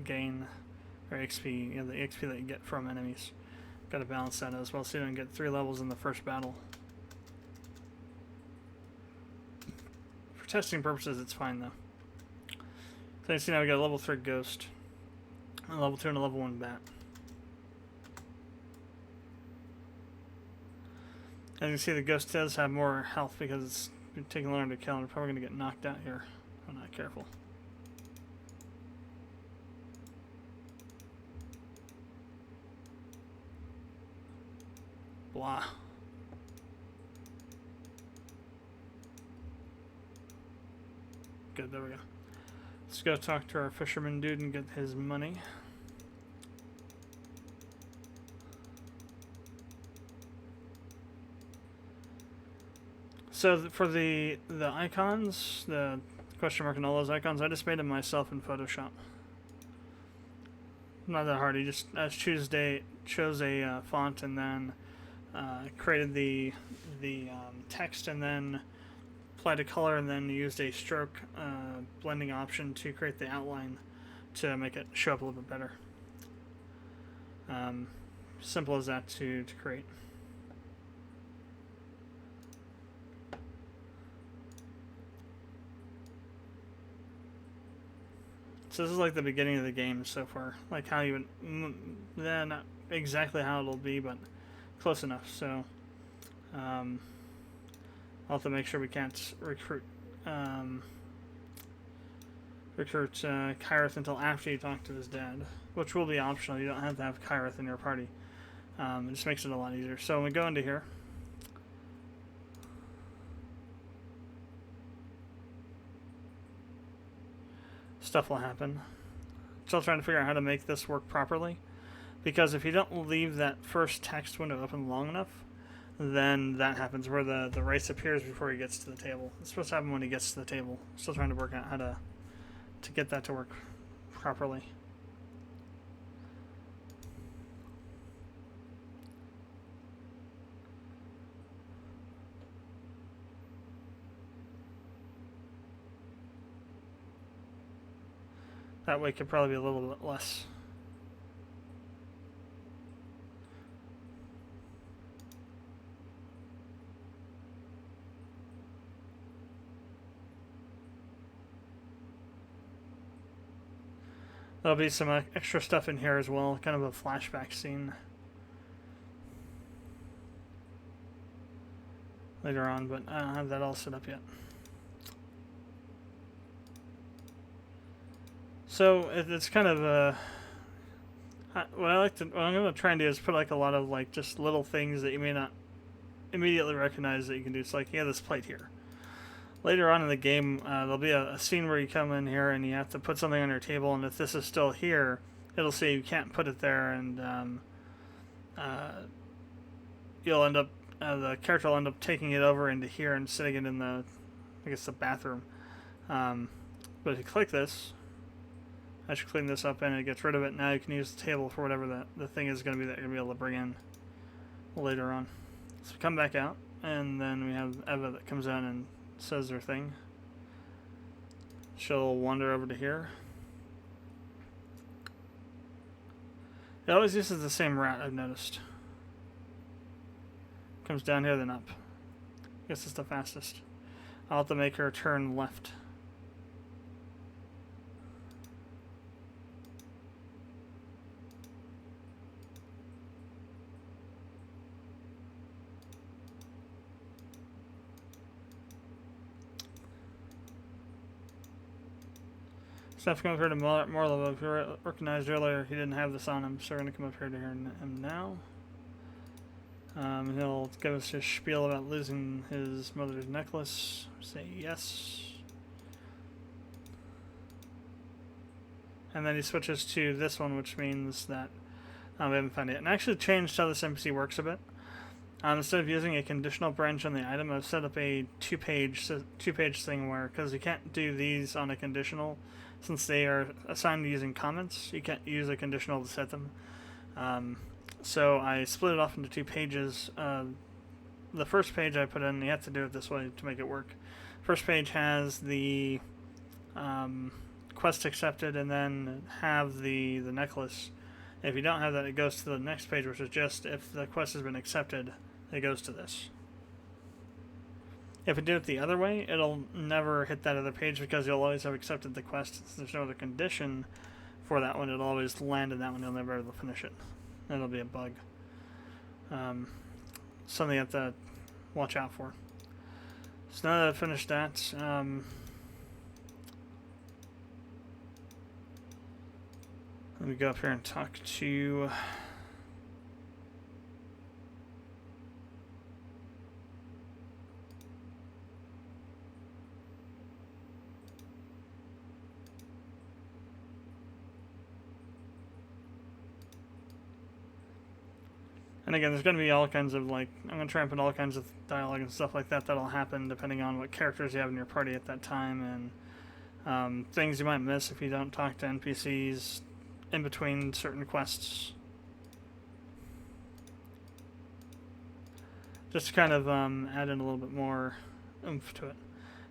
gain, or XP, the EXP that you get from enemies. Got to balance that as well, so you don't get 3 levels in the first battle. For testing purposes, it's fine though. So you see now we got a level 3 ghost, a level 2 and a level 1 bat. As you can see, the ghost does have more health because it's been taking longer to kill, and we're probably going to get knocked out here if I'm not careful. Blah. Good, there we go. Let's go talk to our fisherman dude and get his money. So for the icons, the question mark and all those icons, I just made them myself in Photoshop. Not that hard. You just chose a font and then created the text and then applied a color and then used a stroke blending option to create the outline to make it show up a little bit better. Simple as that to create. So this is like the beginning of the game so far. Like how you would, not exactly how it'll be, but close enough. So I'll have to make sure we can't recruit Kyrith until after you talk to his dad, which will be optional. You don't have to have Kyrith in your party. It just makes it a lot easier. So when we go into here, stuff will happen. Still trying to figure out how to make this work properly, because if you don't leave that first text window open long enough, then that happens where the rice appears before he gets to the table. It's supposed to happen when he gets to the table. Still trying to work out how to get that to work properly. That way could probably be a little bit less. There'll be some extra stuff in here as well, kind of a flashback scene later on, but I don't have that all set up yet. So it's kind of what I'm going to try and do is put like a lot of like just little things that you may not immediately recognize that you can do. It's like, yeah, this plate here. Later on in the game, there'll be a scene where you come in here and you have to put something on your table, and if this is still here, it'll say you can't put it there, and you'll end up, the character will end up taking it over into here and sitting it in the, I guess, the bathroom. But if you click this, I should clean this up and it gets rid of it. Now you can use the table for whatever the thing is going to be that you're going to be able to bring in later on. So come back out, and then we have Eva that comes in and says their thing. She'll wander over to here. It always uses the same route, I've noticed. Comes down here, then up. I guess it's the fastest. I'll have to make her turn left. Stuff come up here to Morlevo. If you recognized earlier, he didn't have this on him, so we're going to come up here to him now. He'll give us his spiel about losing his mother's necklace. Say yes. And then he switches to this one, which means that we haven't found it. And I actually changed how this NPC works a bit. Instead of using a conditional branch on the item, I've set up a two-page thing where, because you can't do these on a conditional, since they are assigned to using comments, you can't use a conditional to set them. So I split it off into 2 pages. The first page I put in, you have to do it this way to make it work. First page has the quest accepted, and then have the necklace. If you don't have that, it goes to the next page, which is just if the quest has been accepted, it goes to this. If you do it the other way, it'll never hit that other page because you'll always have accepted the quest. Since there's no other condition for that one, it'll always land in that one. You'll never be able to finish it. That'll be a bug. Something you have to watch out for. So now that I've finished that, let me go up here and talk to and again, there's going to be all kinds of, like, I'm going to try and put all kinds of dialogue and stuff like that that'll happen depending on what characters you have in your party at that time, and things you might miss if you don't talk to NPCs in between certain quests. Just to kind of add in a little bit more oomph to it.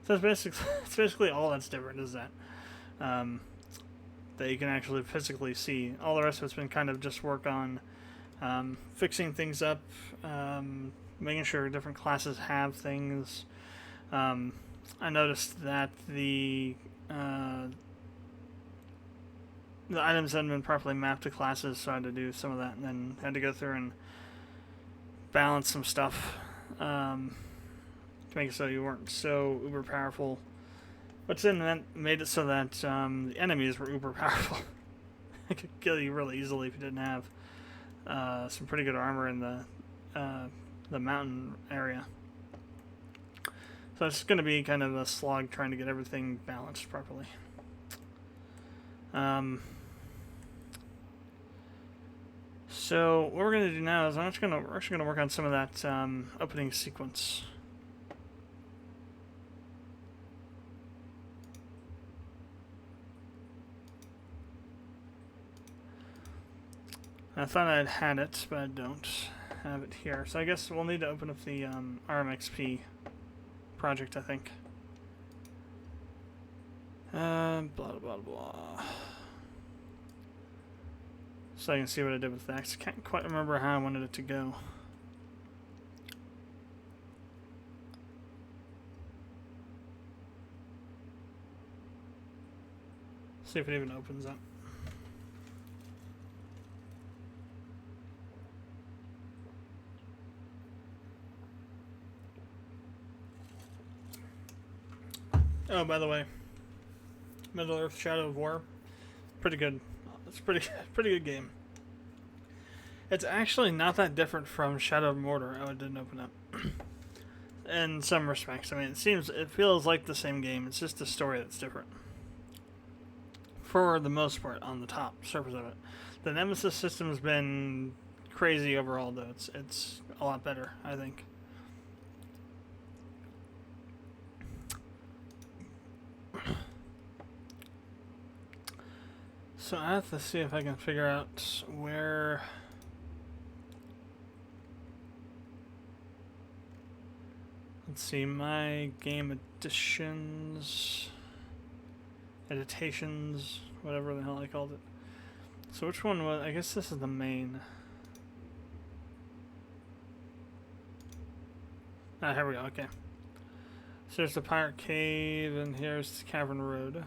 So it's basically all that's different is that that you can actually physically see. All the rest of it's been kind of just work on fixing things up, making sure different classes have things. I noticed that the the items hadn't been properly mapped to classes, so I had to do some of that, and then had to go through and balance some stuff to make it so you weren't so uber powerful. What's in that made it so that the enemies were uber powerful. They could kill you really easily if you didn't have some pretty good armor in the mountain area. So it's going to be kind of a slog trying to get everything balanced properly. So what we're going to do now is we're actually going to work on some of that opening sequence. I thought I'd had it, but I don't have it here. So I guess we'll need to open up the RMXP project, I think. Blah, blah, blah. So I can see what I did with that. I can't quite remember how I wanted it to go. See if it even opens up. Oh, by the way, Middle-earth: Shadow of War, pretty good. It's pretty good game. It's actually not that different from Shadow of Mordor. Oh, it didn't open up. In some respects, I mean, it feels like the same game. It's just the story that's different. For the most part, on the top surface of it, the Nemesis system's been crazy overall, though. It's a lot better, I think. So I have to see if I can figure out where. Let's see, my game editions, editations, whatever the hell I called it. So which one was? I guess this is the main. Ah, here we go. Okay. So there's the Pirate Cave, and here's the Cavern Road.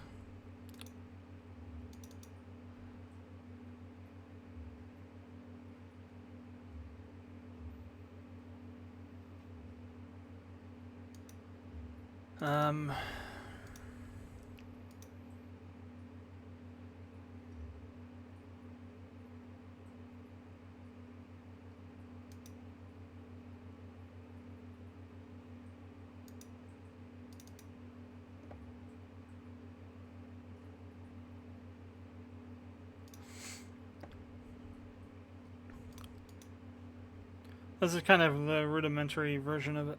This is kind of the rudimentary version of it.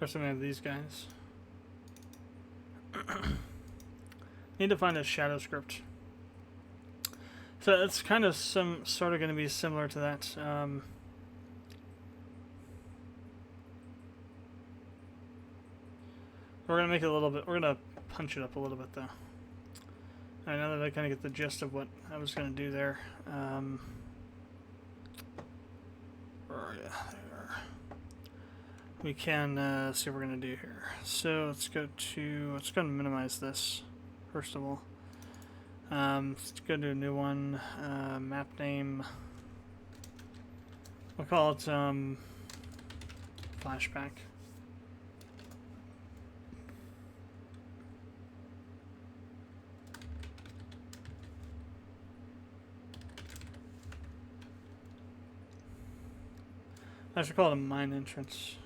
First, I'm gonna have these guys. Need to find a shadow script. So it's kind of sort of going to be similar to that. We're gonna make it a little bit. We're gonna punch it up a little bit, though. I know that I kind of get the gist of what I was gonna do there. Where are you? There. We can see what we're gonna do here. So let's go to minimize this first of all. Let's go to a new one. Map name. We'll call it flashback. I should call it a mine entrance.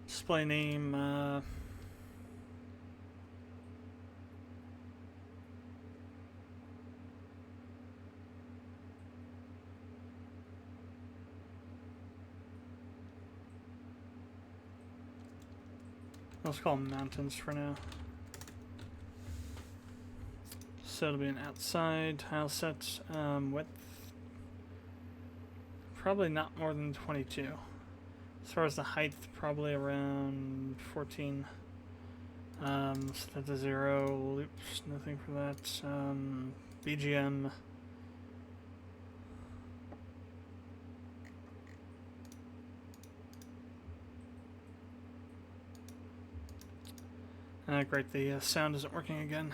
Display name, Let's call them mountains for now. So it'll be an outside tile set, width probably not more than 22. As far as the height, probably around 14. So that's a 0. Loops, nothing for that. BGM. Great, the sound isn't working again.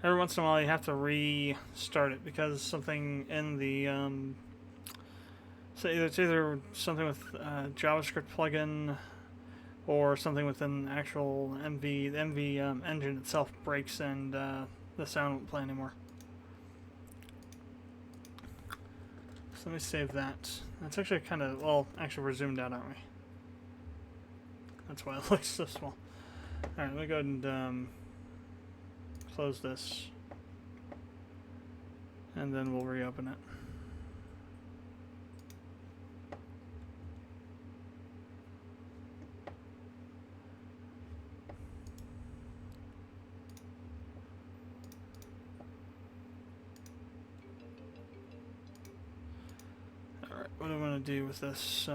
Every once in a while you have to restart it because something in the so it's either something with JavaScript plugin or something within the actual the MV engine itself breaks and the sound won't play anymore. So let me save that. That's actually kind of, well, actually we're zoomed out, aren't we? That's why it looks so small. Alright, let me go ahead and close this. And then we'll reopen it. Alright, what do I want to do with this?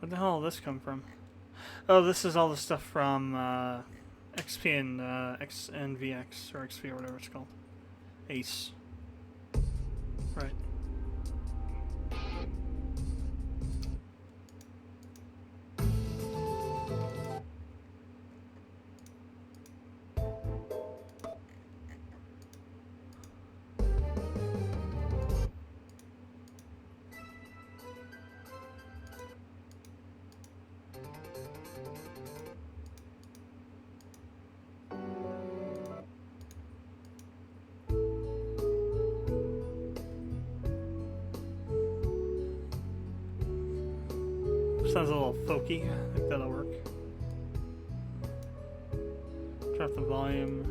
Where the hell did this come from? Oh, this is all the stuff from XP and VX, or XP or whatever it's called. Ace. Right. Sounds a little folky. I think that'll work. Drop the volume.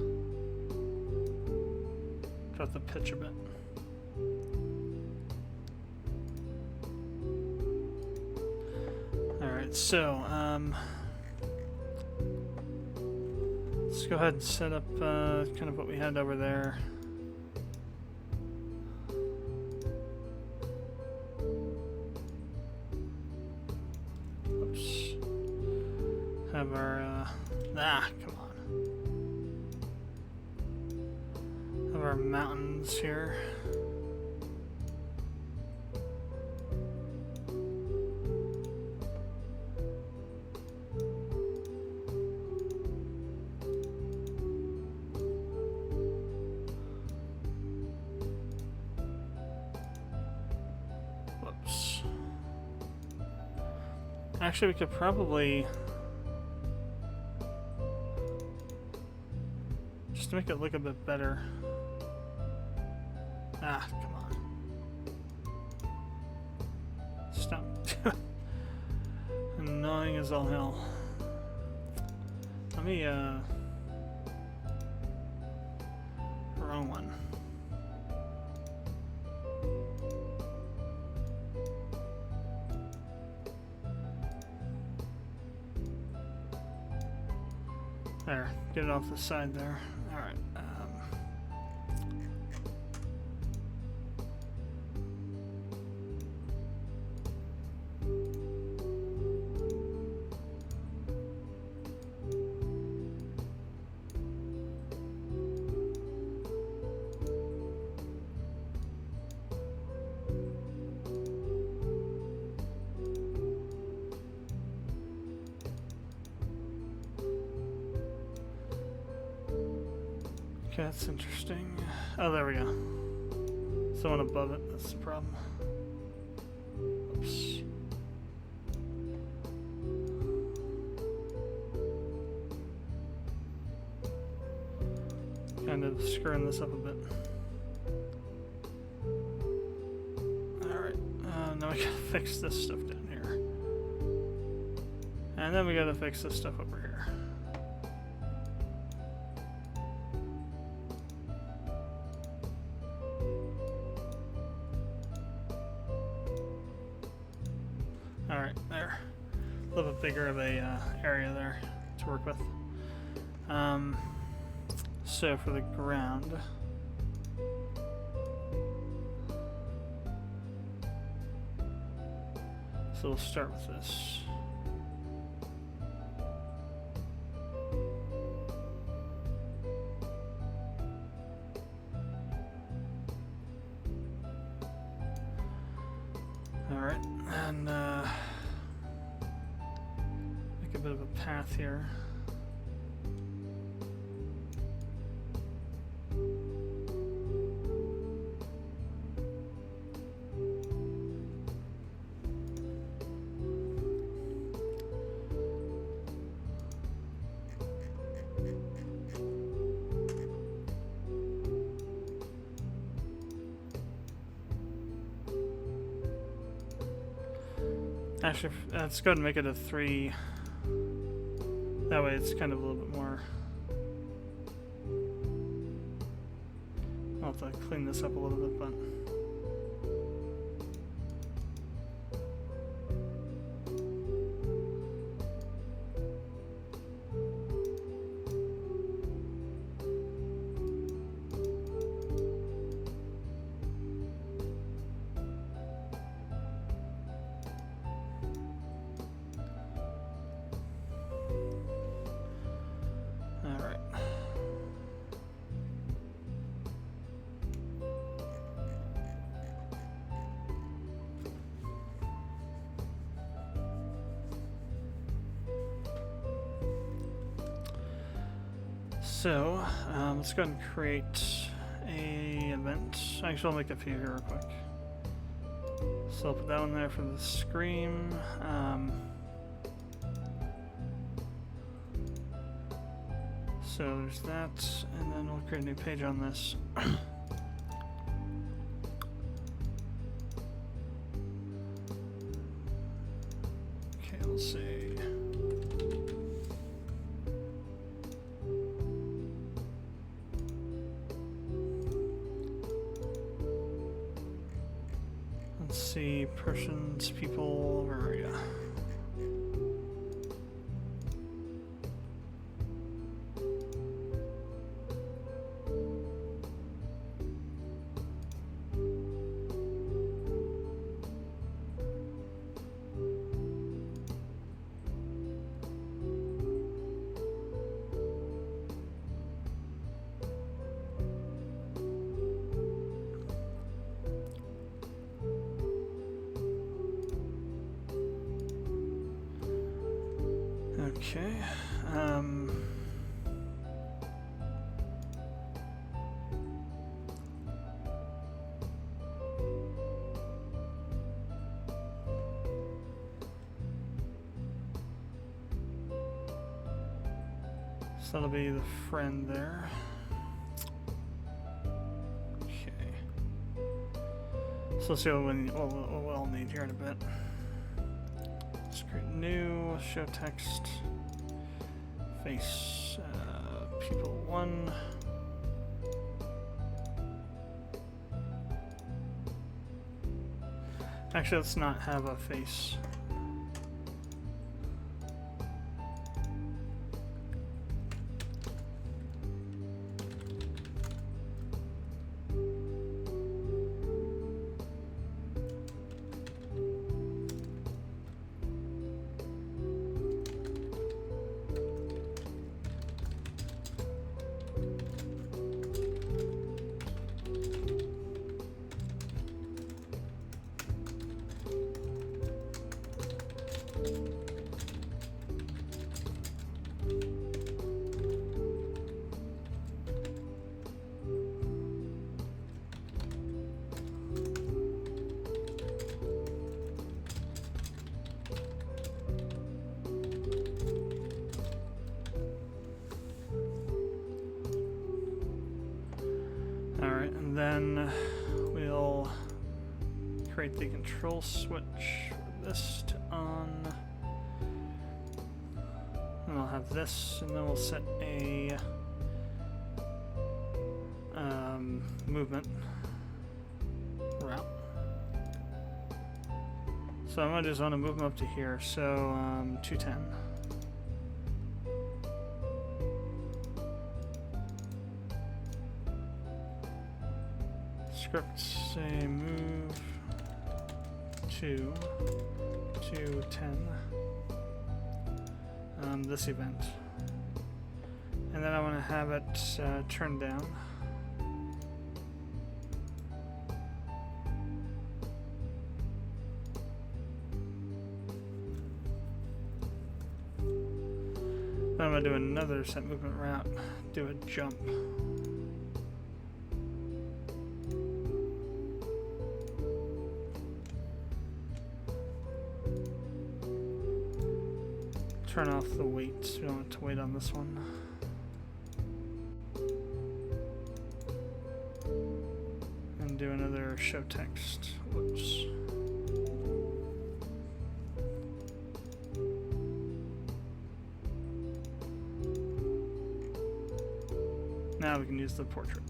Drop the pitch a bit. Alright, so let's go ahead and set up kind of what we had over there. Have our come on. Have our mountains here. Whoops. Actually, we could probably to make it look a bit better. Ah, come on. Stop. Annoying as all hell. Let me, wrong one. There, get it off the side there. Alright, okay, that's interesting. Oh, there we go. Someone above it, that's the problem. Oops. Kind of screwing this up a bit. Alright, now we gotta fix this stuff down here. And then we gotta fix this stuff over here. little bit bigger of a area there to work with. So for the ground, so we'll start with this. Alright, and make a bit of a path here. Actually, let's go ahead and make it a 3. That way it's kind of a little bit more... I'll have to clean this up a little bit, but... So, let's go ahead and create a event. Actually, I'll make a few here real quick. So I'll put that one there for the scream. So there's that, and then we'll create a new page on this. Okay, let's see. See, persons, people, where are you? Okay, so that'll be the friend there. Okay, so let's see what we'll need here in a bit. Let's create new, show text, face, people 1. Actually, let's not have a face. And then we'll create the control switch for this to on. And I'll have this, and then we'll set a movement route. So I'm gonna just want to move them up to here. So 210. Script say move to 210. This event, and then I want to have it turned down. Then I'm going to do another set movement route, do a jump. Turn off the weights, we don't want to wait on this one. And do another show text. Whoops. Now we can use the portrait.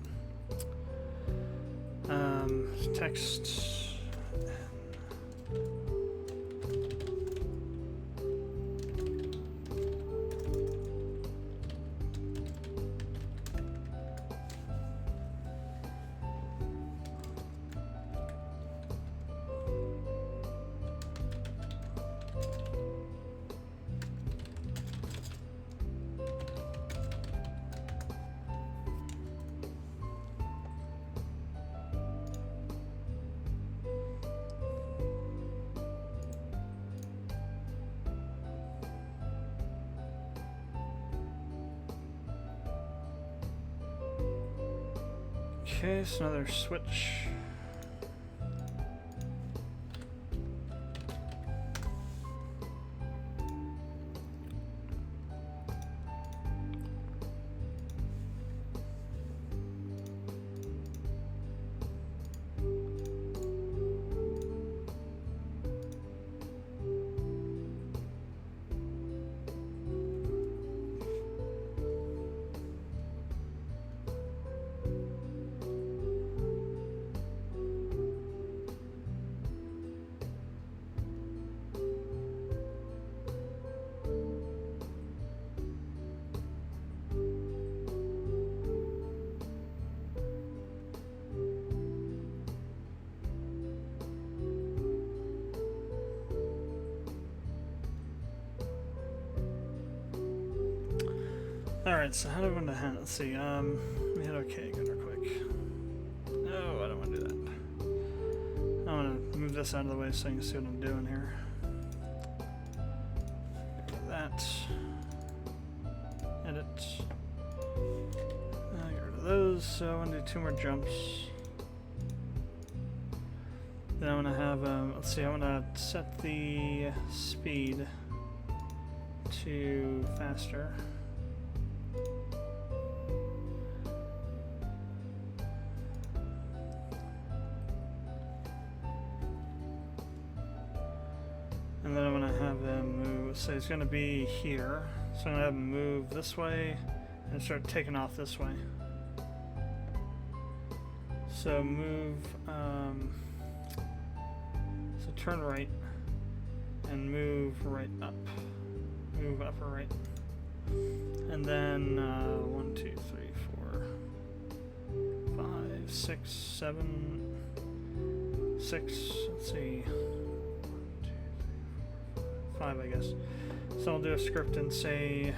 Text. Okay, so another switch. Alright, so how do I want to handle? Let's see, let me hit OK again real quick. No, I don't want to do that. I want to move this out of the way so you can see what I'm doing here. That. Edit. Get rid of those, so I want to do 2 more jumps. Then I want to have, let's see, I want to set the speed to faster. And then I'm going to have them move, so it's going to be here, so I'm going to have them move this way and start taking off this way. So move, so turn right and move right up, move up or right. And then 1, 2, 3, 4, 5, 6, 7, 6, let's see. 5, I guess. So I'll do a script and say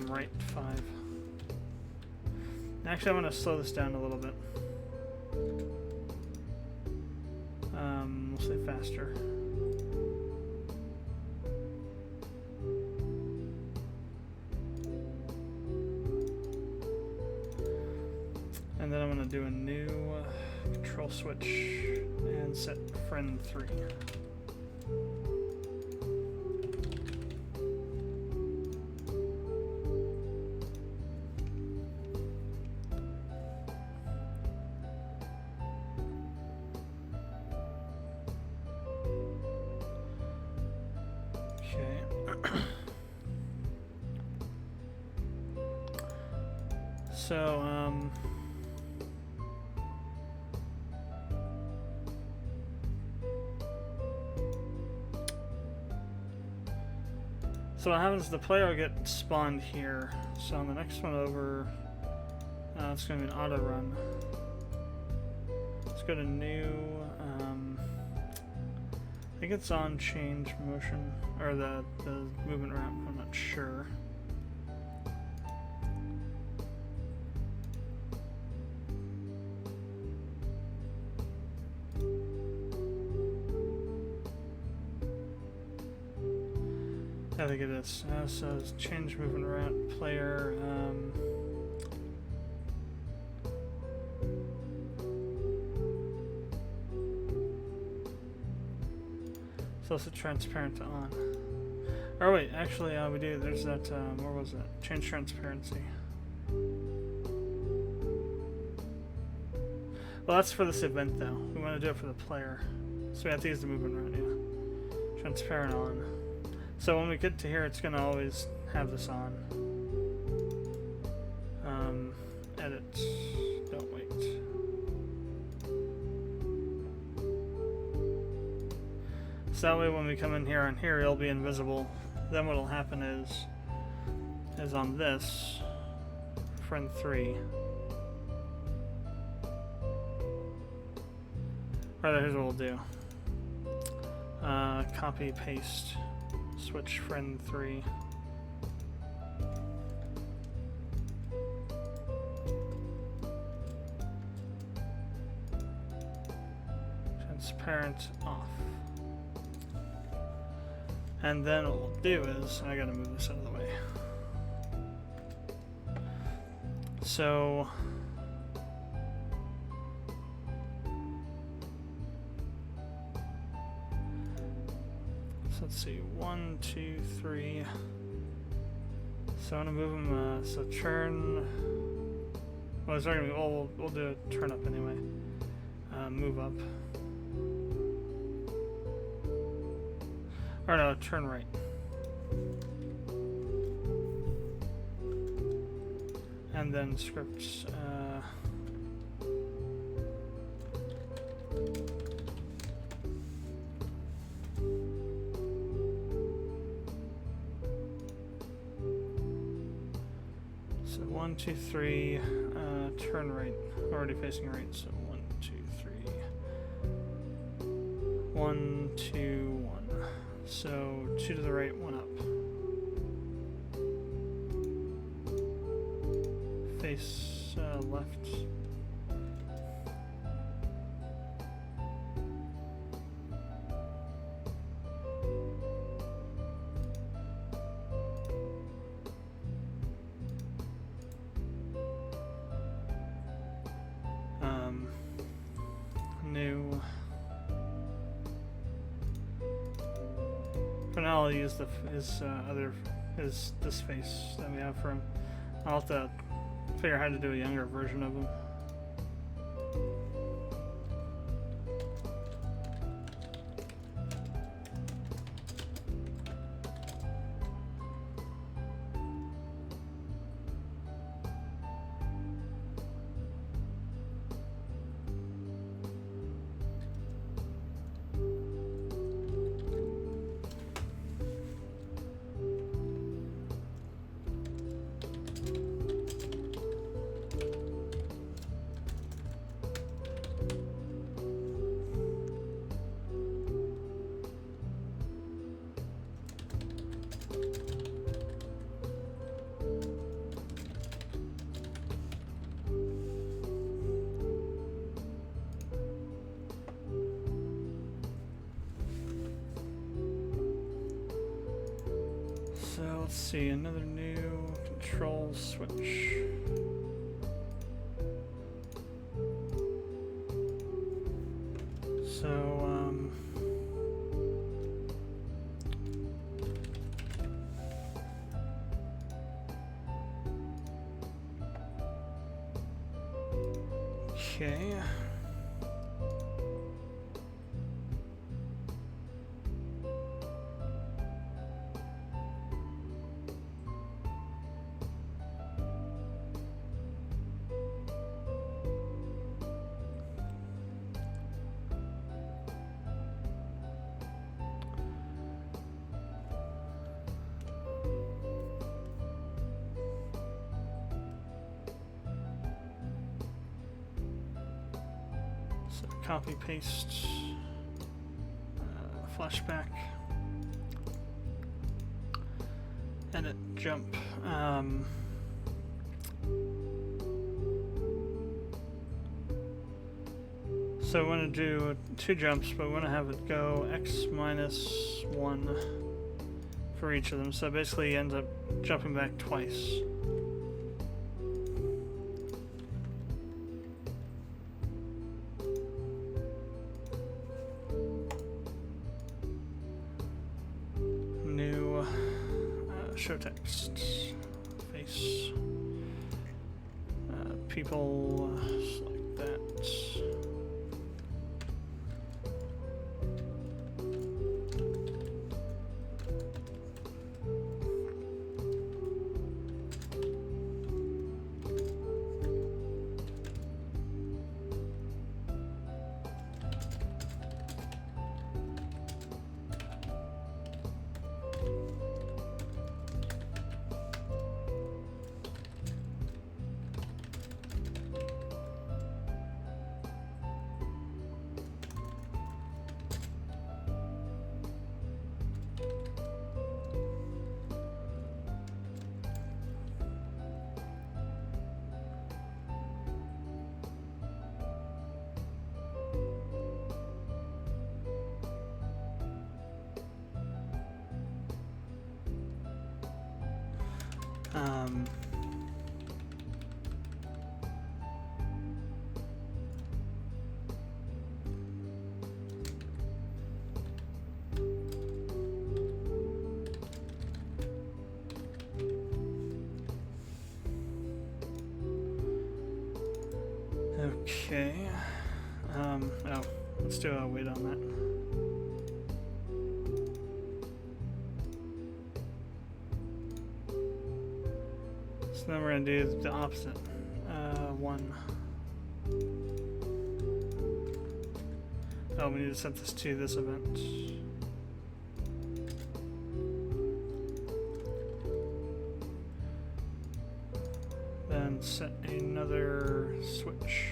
right 5. Actually, I'm going to slow this down a little bit. We'll say faster. And then I'm going to do a new control switch and set friend 3. So, So what happens is the player will get spawned here. So on the next one over, it's going to be an auto run. Let's go to new. I think it's on change motion, or the movement ramp, I'm not sure. I think it is. So it's change movement ramp player. It's also transparent to on. Or wait, actually, we do. There's that. Where was that? Change transparency. Well, that's for this event, though. We want to do it for the player, so we have to use the movement ramp. Yeah, transparent on. So when we get to here, it's going to always have this on. Edit. Don't wait. So that way when we come in here on here, it'll be invisible. Then what'll happen is on this, friend 3. Rather, here's what we'll do. Copy, paste, switch friend 3. Transparent off. And then what we'll do is, I gotta move this out of the way. So let's see, 1, 2, 3. So I'm gonna move them. So turn. Well, it's not gonna be. Oh, we'll do a turn up anyway. Move up. Or no, turn right. And then scripts. So 1, 2, 3. Turn right. Already facing right. So 1, 2, 3. 1, 2, 1. So 2 to the right, 1 up. Face left. New. For now, I'll use this face that we have for him. I'll have to figure out how to do a younger version of him. Let's see, another new control switch. So, okay. copy paste, flashback, edit jump. So we want to do 2 jumps, but we want to have it go x minus 1 for each of them. So basically, it ends up jumping back twice. New show text, face, people, like that. Okay. Oh, let's do a wait on that. So then we're going to do the opposite. 1. Oh, we need to set this to this event. Then set another switch.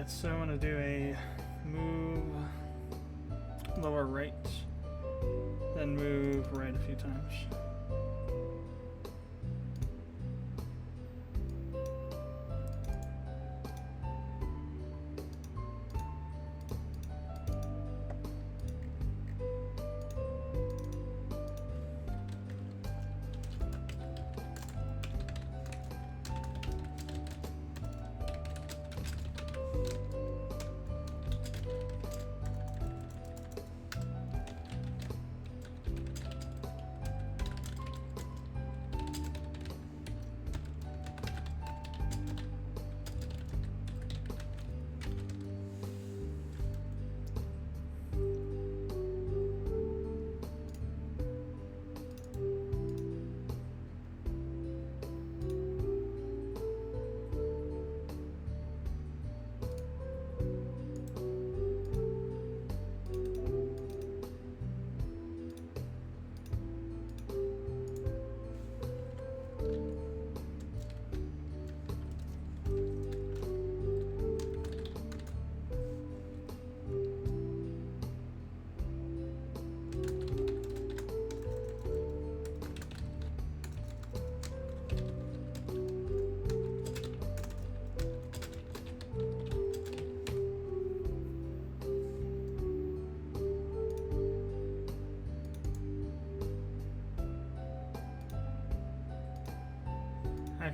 So I want to do a move lower right, then move right a few times.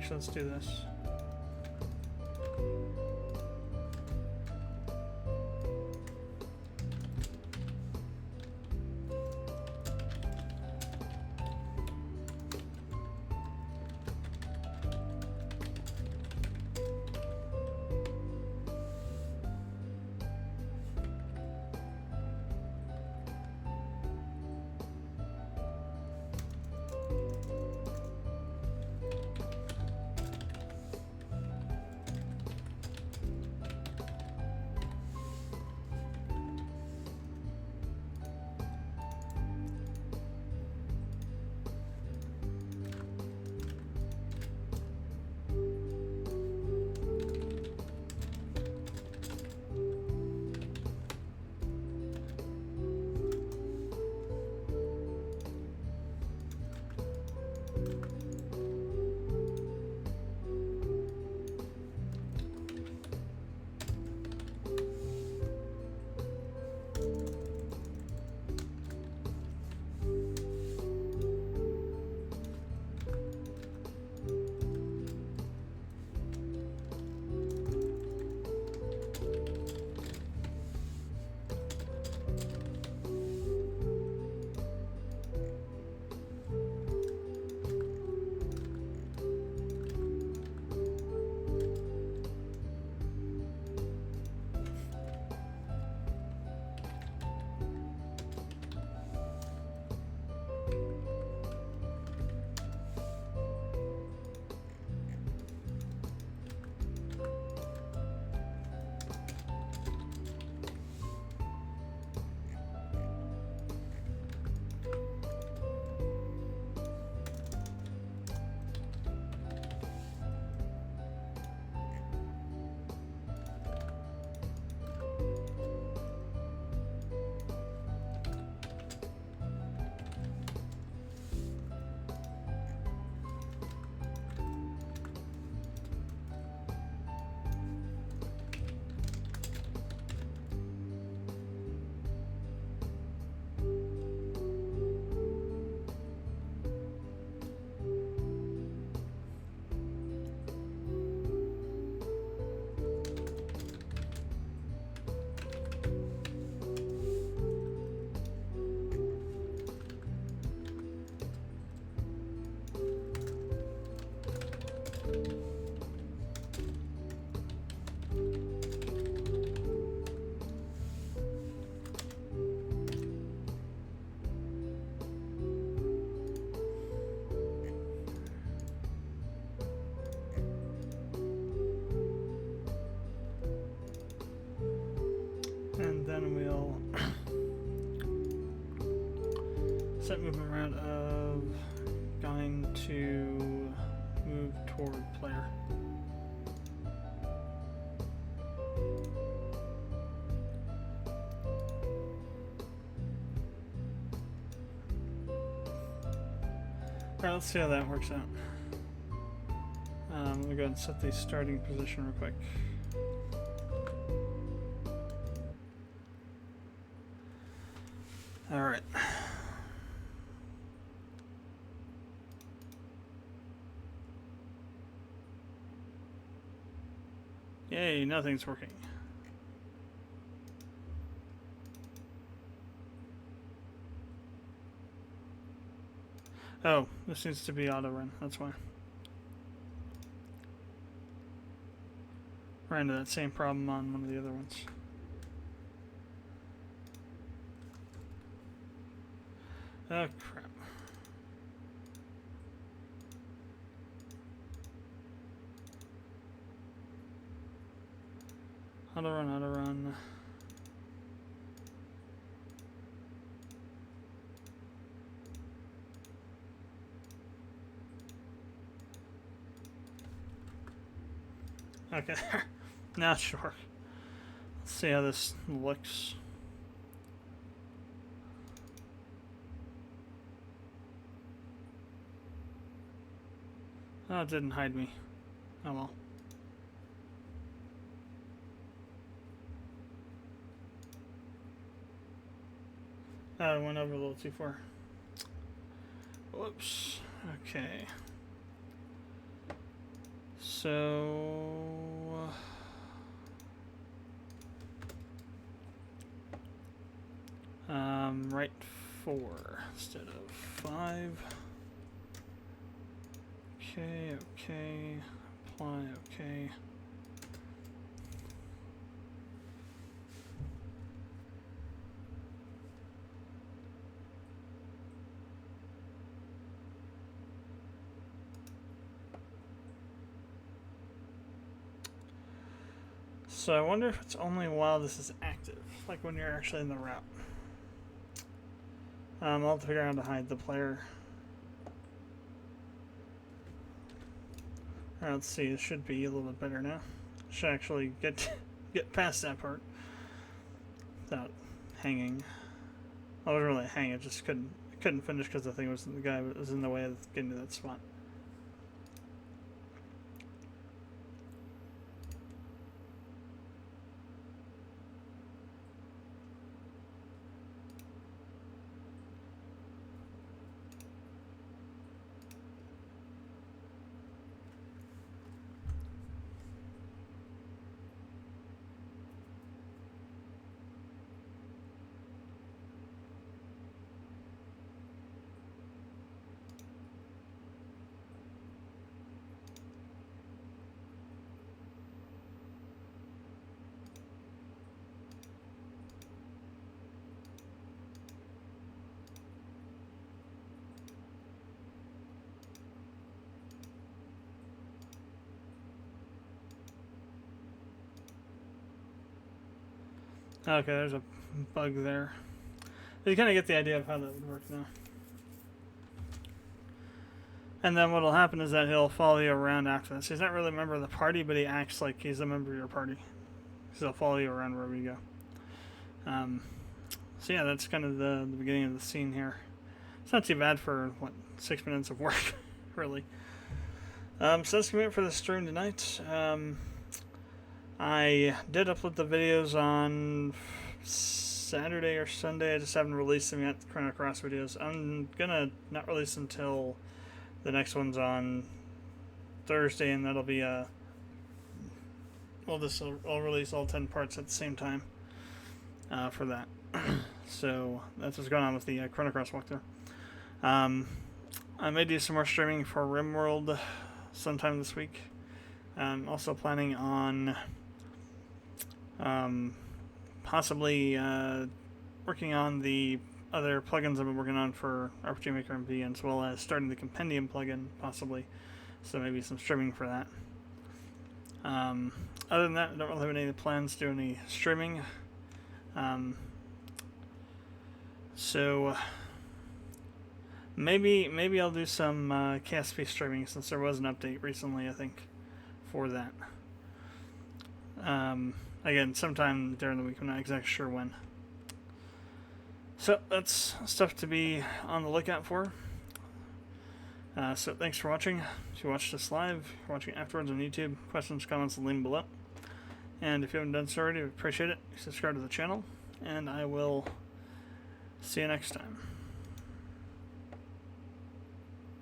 Actually, let's do this. And then we'll set movement around of going to move toward player. Alright, let's see how that works out. Let me go ahead and set the starting position real quick. Alright. Yay, nothing's working. Oh, this needs to be auto run, that's why. Ran into that same problem on one of the other ones. Oh crap. Auto run, auto run. Okay, now sure. Let's see how this looks. Oh, it didn't hide me. Oh well. I went over a little too far. Whoops. Okay. So write 4 instead of 5. Okay, okay, apply, okay. So I wonder if it's only while this is active, like when you're actually in the route. I'll have to figure out how to hide the player. Alright, let's see, it should be a little bit better now. Should actually get past that part without hanging. I wasn't really hanging, it just couldn't finish because the thing was the guy was in the way of getting to that spot. Okay, there's a bug there. You kind of get the idea of how that would work now. And then what'll happen is that he'll follow you around after this. He's not really a member of the party, but he acts like he's a member of your party. So he'll follow you around wherever you go. So yeah, that's kind of the beginning of the scene here. It's not too bad for, what, 6 minutes of work, really. So that's going to be it for the stream tonight. I did upload the videos on Saturday or Sunday. I just haven't released them yet, the Chrono Cross videos. I'm going to not release until the next one's on Thursday, and that'll be I'll release all 10 parts at the same time for that. So that's what's going on with the Chrono Cross walkthrough. I may do some more streaming for Rimworld sometime this week. I'm also planning on possibly working on the other plugins I've been working on for RPG Maker MV, as well as starting the Compendium plugin, possibly. So maybe some streaming for that. Other than that, I don't really have any plans to do any streaming. So maybe I'll do some KSP streaming, since there was an update recently, I think, for that. Again, sometime during the week. I'm not exactly sure when. So that's stuff to be on the lookout for. So thanks for watching. If you watched this live, if you're watching afterwards on YouTube, questions, comments, leave them below. And if you haven't done so already, I appreciate it. Subscribe to the channel, and I will see you next time.